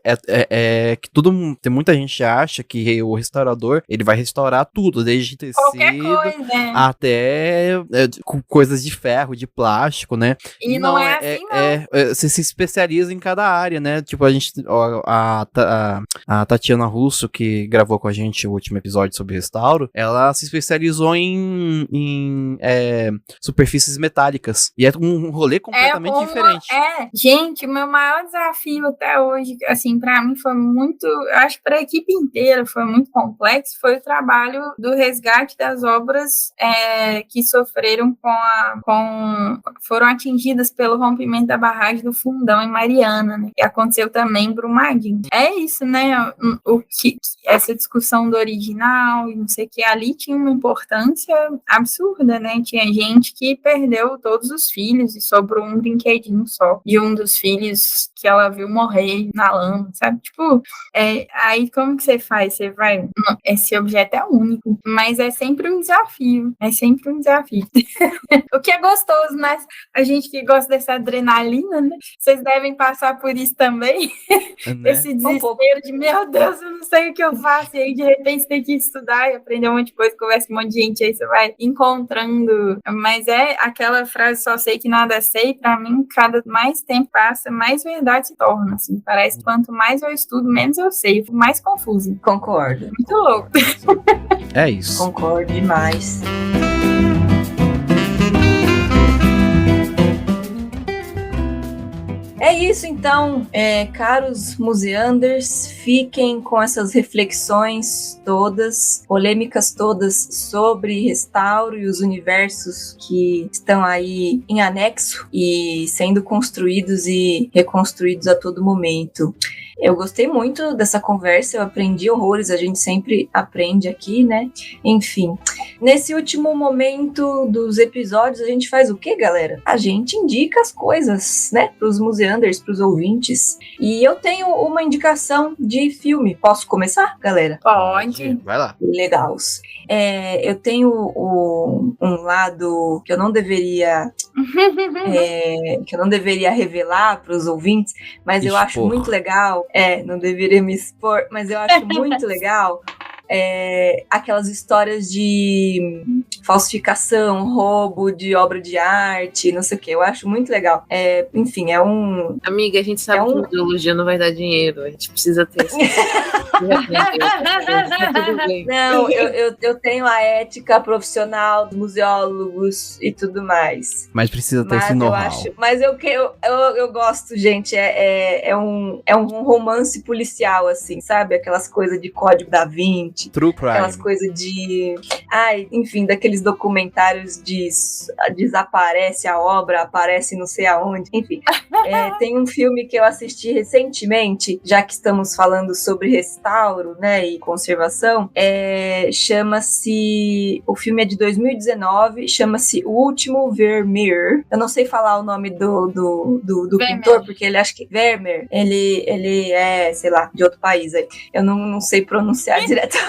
B: é que tem muita gente que acha que o restaurador, ele vai restaurar tudo, desde tecido até coisas de ferro, de plástico, né?
F: E não é assim, não.
B: Você se especializa em cada área, né? Tipo, a Tatiana Russo, que gravou com a gente o último episódio sobre sobre restauro, ela se especializou em superfícies metálicas. E é um rolê completamente diferente.
F: Gente, o meu maior desafio até hoje, assim, pra mim foi muito, eu acho que pra equipe inteira foi muito complexo, foi o trabalho do resgate das obras que sofreram foram atingidas pelo rompimento da barragem do Fundão em Mariana, né? Que aconteceu também em Brumadinho. É isso, né? Essa discussão do original e não sei o que, ali tinha uma importância absurda, né? Tinha gente que perdeu todos os filhos e sobrou um brinquedinho só de um dos filhos que ela viu morrer na lama, sabe? Tipo, aí como que você faz? Você vai... Esse objeto é único, mas é sempre um desafio. É sempre um desafio. O que é gostoso, mas a gente que gosta dessa adrenalina, né? Vocês devem passar por isso também.
B: Né?
F: Esse desespero de, meu Deus, eu não sei o que eu faço. E aí, de repente, você tem que estudar e aprender um monte de coisa, conversa com um monte de gente, aí você vai encontrando. Mas é aquela frase, só sei que nada sei, pra mim, cada mais tempo passa, mais verdade se torna, assim. Parece que quanto mais eu estudo, menos eu sei. Eu fico mais confusa.
A: Concordo.
F: Muito louco.
B: É isso.
A: Concordo demais. É isso, então, caros museanders, fiquem com essas reflexões todas, polêmicas todas sobre restauro e os universos que estão aí em anexo e sendo construídos e reconstruídos a todo momento. Eu gostei muito dessa conversa, eu aprendi horrores, a gente sempre aprende aqui, né? Enfim, nesse último momento dos episódios, a gente faz o quê, galera? A gente indica as coisas, né? Para os museanders, para os ouvintes. E eu tenho uma indicação de filme. Posso começar, galera?
F: Pode.
B: Vai lá.
A: Legal. Eu tenho um lado que eu não deveria revelar para os ouvintes, mas eu acho muito legal. Não deveria me expor, mas eu acho muito legal aquelas histórias de falsificação, roubo de obra de arte, não sei o que. Eu acho muito legal. Enfim, é um...
C: Amiga, a gente sabe que museologia não vai dar dinheiro. A gente precisa ter isso.
A: Não, eu tenho a ética profissional dos museólogos e tudo mais.
B: Mas precisa ter esse know-how.
A: Mas eu gosto, gente, é um romance policial, assim, sabe? Aquelas coisas de Código da Vinci.
B: True crime.
A: Aquelas coisas de... enfim, daqueles documentários de desaparece a obra, aparece não sei aonde. Enfim, tem um filme que eu assisti recentemente, já que estamos falando sobre restauro, né, e conservação, chama-se... O filme é de 2019, chama-se O Último Vermeer. Eu não sei falar o nome do pintor, porque ele acha que... Vermeer. Ele é, sei lá, de outro país aí. Eu não sei pronunciar diretamente.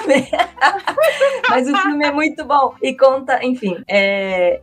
A: Mas o filme é muito bom. E conta, enfim,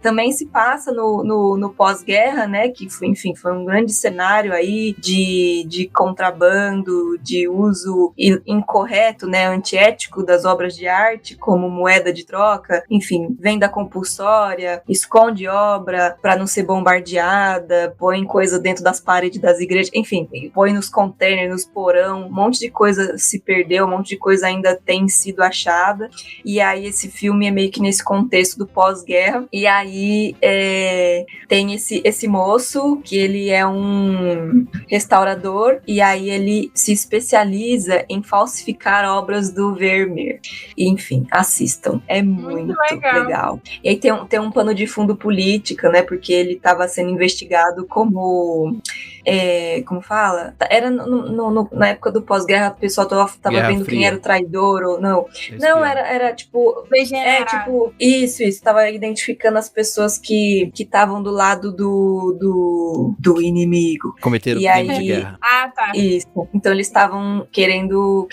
A: também se passa no pós-guerra, né, que foi um grande cenário aí de contrabando, de uso incorreto, né, antiético das obras de arte como moeda de troca, enfim, venda compulsória, esconde obra para não ser bombardeada, põe coisa dentro das paredes das igrejas, enfim, põe nos containers, nos porão, um monte de coisa se perdeu, um monte de coisa ainda tem sido achada, e aí esse filme é meio que nesse contexto do pós-guerra, e aí tem esse moço, que ele é um restaurador, e aí ele se especializa em falsificar obras do Vermeer. E, enfim, assistam. É muito legal. E aí tem um pano de fundo política, né? Porque ele estava sendo investigado como... como fala? Era na época do pós-guerra, o pessoal tava vendo quem era o traidor ou não. Não, era tipo... Isso. Tava identificando as pessoas que estavam do lado do inimigo.
B: Cometeram crime de guerra.
F: Ah, tá.
A: Isso. Então eles estavam querendo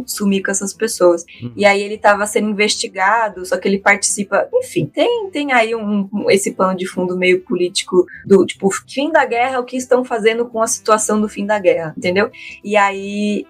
A: sumir com essas pessoas. E aí ele estava sendo investigado, só que ele participa... Enfim, tem aí esse pano de fundo meio político do, tipo, fim da guerra, o que estão fazendo com a situação do fim da guerra, entendeu? E aí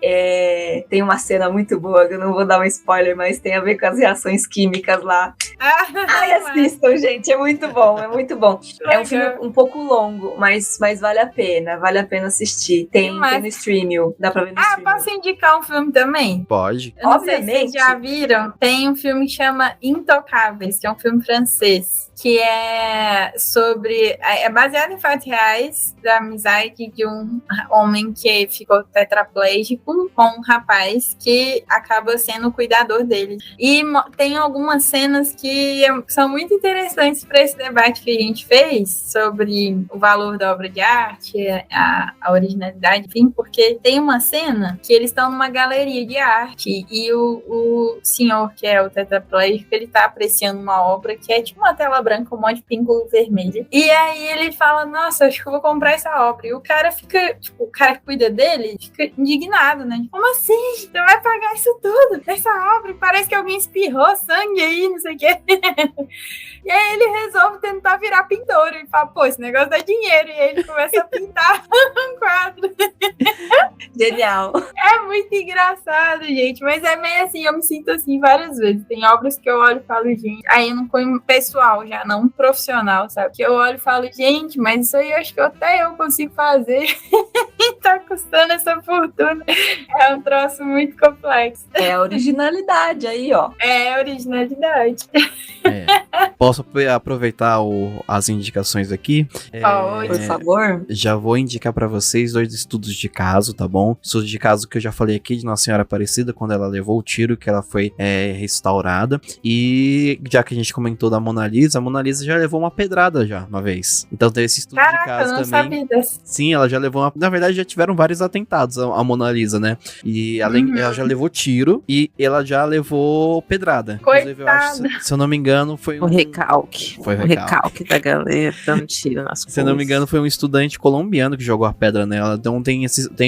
A: tem uma cena muito boa, que eu não vou dar spoiler, mas tem a ver com as reações químicas lá. Ai,
F: mas
A: assistam, gente, é muito bom, é muito bom. É um filme
F: legal.
A: um pouco longo, mas vale a pena assistir. Tem
F: Demais.
A: no streaming, dá pra ver no streaming.
F: Posso indicar um filme também?
B: Pode.
F: Eu não sei se
A: Obviamente.
F: vocês já viram. Tem um filme que chama Intocáveis, que é um filme francês, que é sobre... É baseado em fatos reais da amizade de um homem que ficou tetraplégico com um rapaz que acaba sendo o cuidador dele. E tem algumas cenas que são muito interessantes para esse debate que a gente fez sobre o valor da obra de arte, a originalidade, enfim, porque tem uma cena que eles estão numa galeria de arte e o senhor, que é o tetraplégico, ele tá apreciando uma obra que é tipo uma tela branca com um monte de pingo vermelho. E aí ele fala, nossa, acho que eu vou comprar essa obra. E o cara fica, tipo, o cara que cuida dele fica indignado, né? Como assim? Você vai pagar isso tudo? Essa obra? Parece que alguém espirrou sangue aí, não sei o quê. E aí ele resolve tentar virar pintor. Ele fala, pô, esse negócio dá dinheiro. E aí ele começa a pintar um quadro.
A: Genial.
F: É muito engraçado, gente. Mas é meio assim, eu me sinto assim várias vezes. Tem obras que eu olho e falo, gente... Aí eu não ponho pessoal já, não profissional, sabe? Que eu olho e falo, gente, mas isso aí eu acho que até eu consigo fazer. E tá custando essa fortuna. É um troço muito complexo.
A: É a originalidade aí, ó.
F: É originalidade.
B: Posso aproveitar as indicações aqui?
A: Por favor.
B: Já vou indicar pra vocês 2 estudos de caso, tá bom? Estudo de caso que eu já falei aqui de Nossa Senhora Aparecida, quando ela levou o tiro, que ela foi restaurada. E já que a gente comentou da Mona Lisa, a Mona Lisa já levou uma pedrada já, uma vez. Então tem esse estudo de caso
F: eu não
B: também.
F: sabia dessa.
B: Sim, ela já levou Na verdade, já tiveram vários atentados a Mona Lisa, né? E além, ela já levou tiro e ela já levou pedrada. Inclusive, eu acho, se eu não me engano, foi
C: O recalque.
B: Foi o
C: O recalque da galera dando tiro nas coisas.
B: Se eu não me engano, foi um estudante colombiano que jogou a pedra nela. Então tem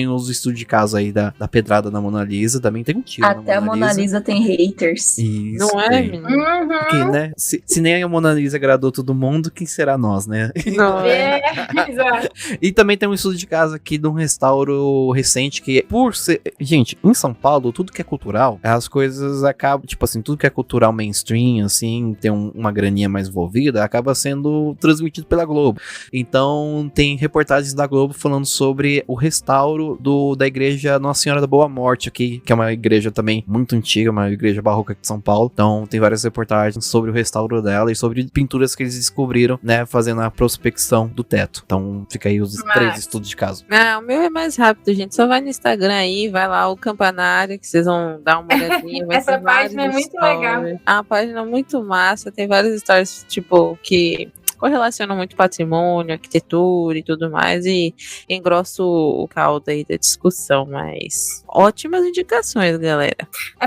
B: os estudos de caso aí da pedrada na Mona Lisa. Também tem um tiro
A: Até a Mona Lisa tem haters.
B: Isso,
C: Não é,
B: tem.
C: menino?
B: Porque, né? Se nem a Mona Lisa agradou todo mundo, quem será nós, né?
C: Não é.
F: Exato.
B: E também tem um estudo de caso aqui de um restauro recente que, por ser... Gente, em São Paulo, tudo que é cultural, as coisas acabam... Tipo assim, tudo que é cultural mainstream, assim, tem uma graninha mais envolvida, acaba sendo transmitido pela Globo. Então, tem reportagens da Globo falando sobre o restauro da igreja Nossa Senhora da Boa Morte aqui, que é uma igreja também muito antiga, uma igreja barroca aqui de São Paulo. Então, tem várias reportagens sobre o restauro dela e sobre pinturas que eles descobriram, né, fazendo a prospecção do teto. Então, fica aí os 3 estudos de caso.
C: O meu é mais rápido, gente. Só vai no Instagram aí, vai lá o Campanário, que vocês vão dar uma olhadinha.
F: Essa página é muito legal.
C: É uma página muito massa, tem várias histórias, tipo, que correlacionam muito patrimônio, arquitetura e tudo mais, e engrosso o caldo aí da discussão, mas ótimas indicações, galera.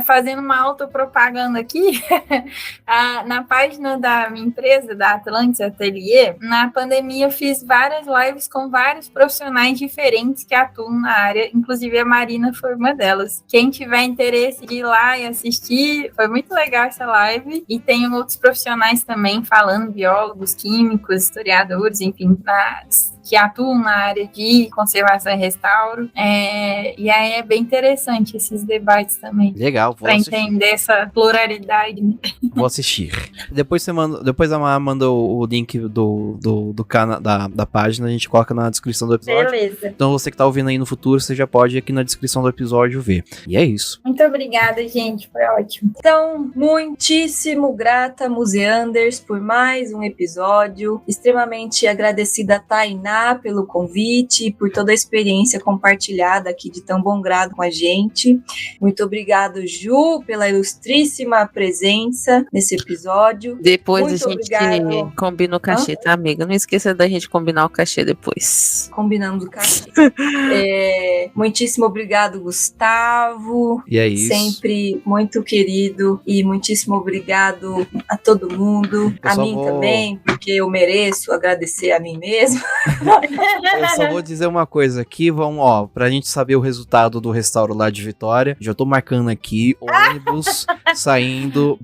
F: Fazendo uma autopropaganda aqui, na página da minha empresa, da Atlantis Atelier, na pandemia eu fiz várias lives com vários profissionais diferentes que atuam na área, inclusive a Marina foi uma delas. Quem tiver interesse de ir lá e assistir, foi muito legal essa live, e tem outros profissionais também falando, biólogos, químicos, historiadores, enfim, que atuam na área de conservação e restauro. E aí é bem interessante esses debates também.
B: Legal, vou
F: pra
B: assistir.
F: entender essa pluralidade.
B: Vou assistir. Depois a Má manda o link da página, a gente coloca na descrição do episódio.
F: Beleza.
B: Então você que tá ouvindo aí no futuro, você já pode ir aqui na descrição do episódio ver. E é isso.
F: Muito obrigada, gente. Foi ótimo.
A: Então, muitíssimo grata, Museanders, por mais um episódio. Extremamente agradecida a Tainá pelo convite e por toda a experiência compartilhada aqui de tão bom grado com a gente. Muito obrigado, Ju, pela ilustríssima presença nesse episódio.
C: Depois
A: Muito
C: a gente
A: obrigado.
C: combina o cachê, tá, amiga? Não esqueça da gente combinar o cachê depois.
A: Combinamos o cachê. Muitíssimo obrigado, Gustavo.
B: E é isso.
A: Sempre muito querido. E muitíssimo obrigado a todo mundo.
B: Eu
A: A
B: só
A: mim
B: vou-
A: também. porque eu mereço agradecer a mim mesma.
B: Eu só vou dizer uma coisa aqui, pra gente saber o resultado do restauro lá de Vitória. Já tô marcando aqui ônibus saindo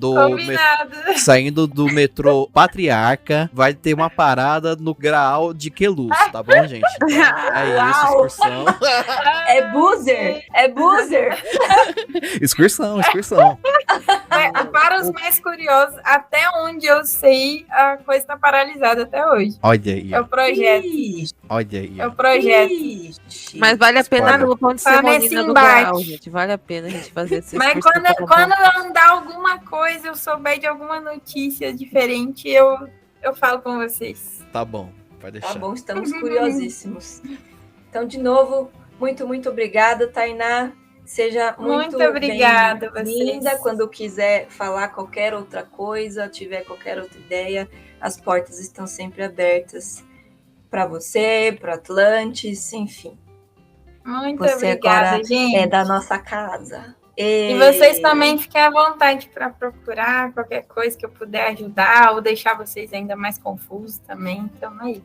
B: do metrô Patriarca. Vai ter uma parada no Graal de Queluz, tá bom, gente? Então, é isso, excursão.
A: É buzzer.
B: Excursão.
F: Para os mais curiosos, até onde eu sei, a coisa está paralisada até hoje.
B: Olha aí.
F: É o projeto.
B: Olha aí.
F: É o projeto.
C: Mas vale a pena pelo ponto de
F: Tá
C: semana
F: nesse
C: do
F: embate.
C: Graal, gente. Vale a pena a gente fazer esse
F: Mas quando eu andar alguma coisa, eu souber de alguma notícia diferente, eu falo com vocês.
B: Tá bom, pode deixar.
A: Tá bom, estamos curiosíssimos. Então, de novo, muito obrigada, Tainá. Seja muito
F: obrigada,
A: bem-vinda.
F: vocês.
A: Quando quiser falar qualquer outra coisa, tiver qualquer outra ideia, as portas estão sempre abertas para você, para Atlantis, enfim.
F: Muito
A: Você
F: obrigada,
A: agora
F: gente.
A: é da nossa casa.
F: E vocês também fiquem à vontade para procurar qualquer coisa que eu puder ajudar ou deixar vocês ainda mais confusos também. Então, aí.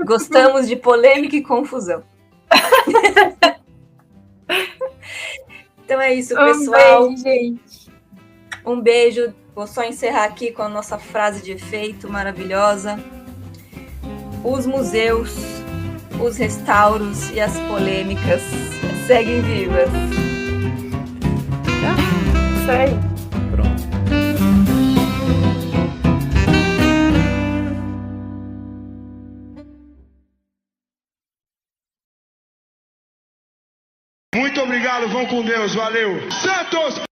A: Gostamos de polêmica e confusão. Então é isso, pessoal.
F: Um beijo, gente.
A: Um beijo. Vou só encerrar aqui com a nossa frase de efeito maravilhosa. Os museus, os restauros e as polêmicas seguem vivas.
F: Isso aí.
B: Pronto.
E: Muito obrigado, vão com Deus, valeu. Santos!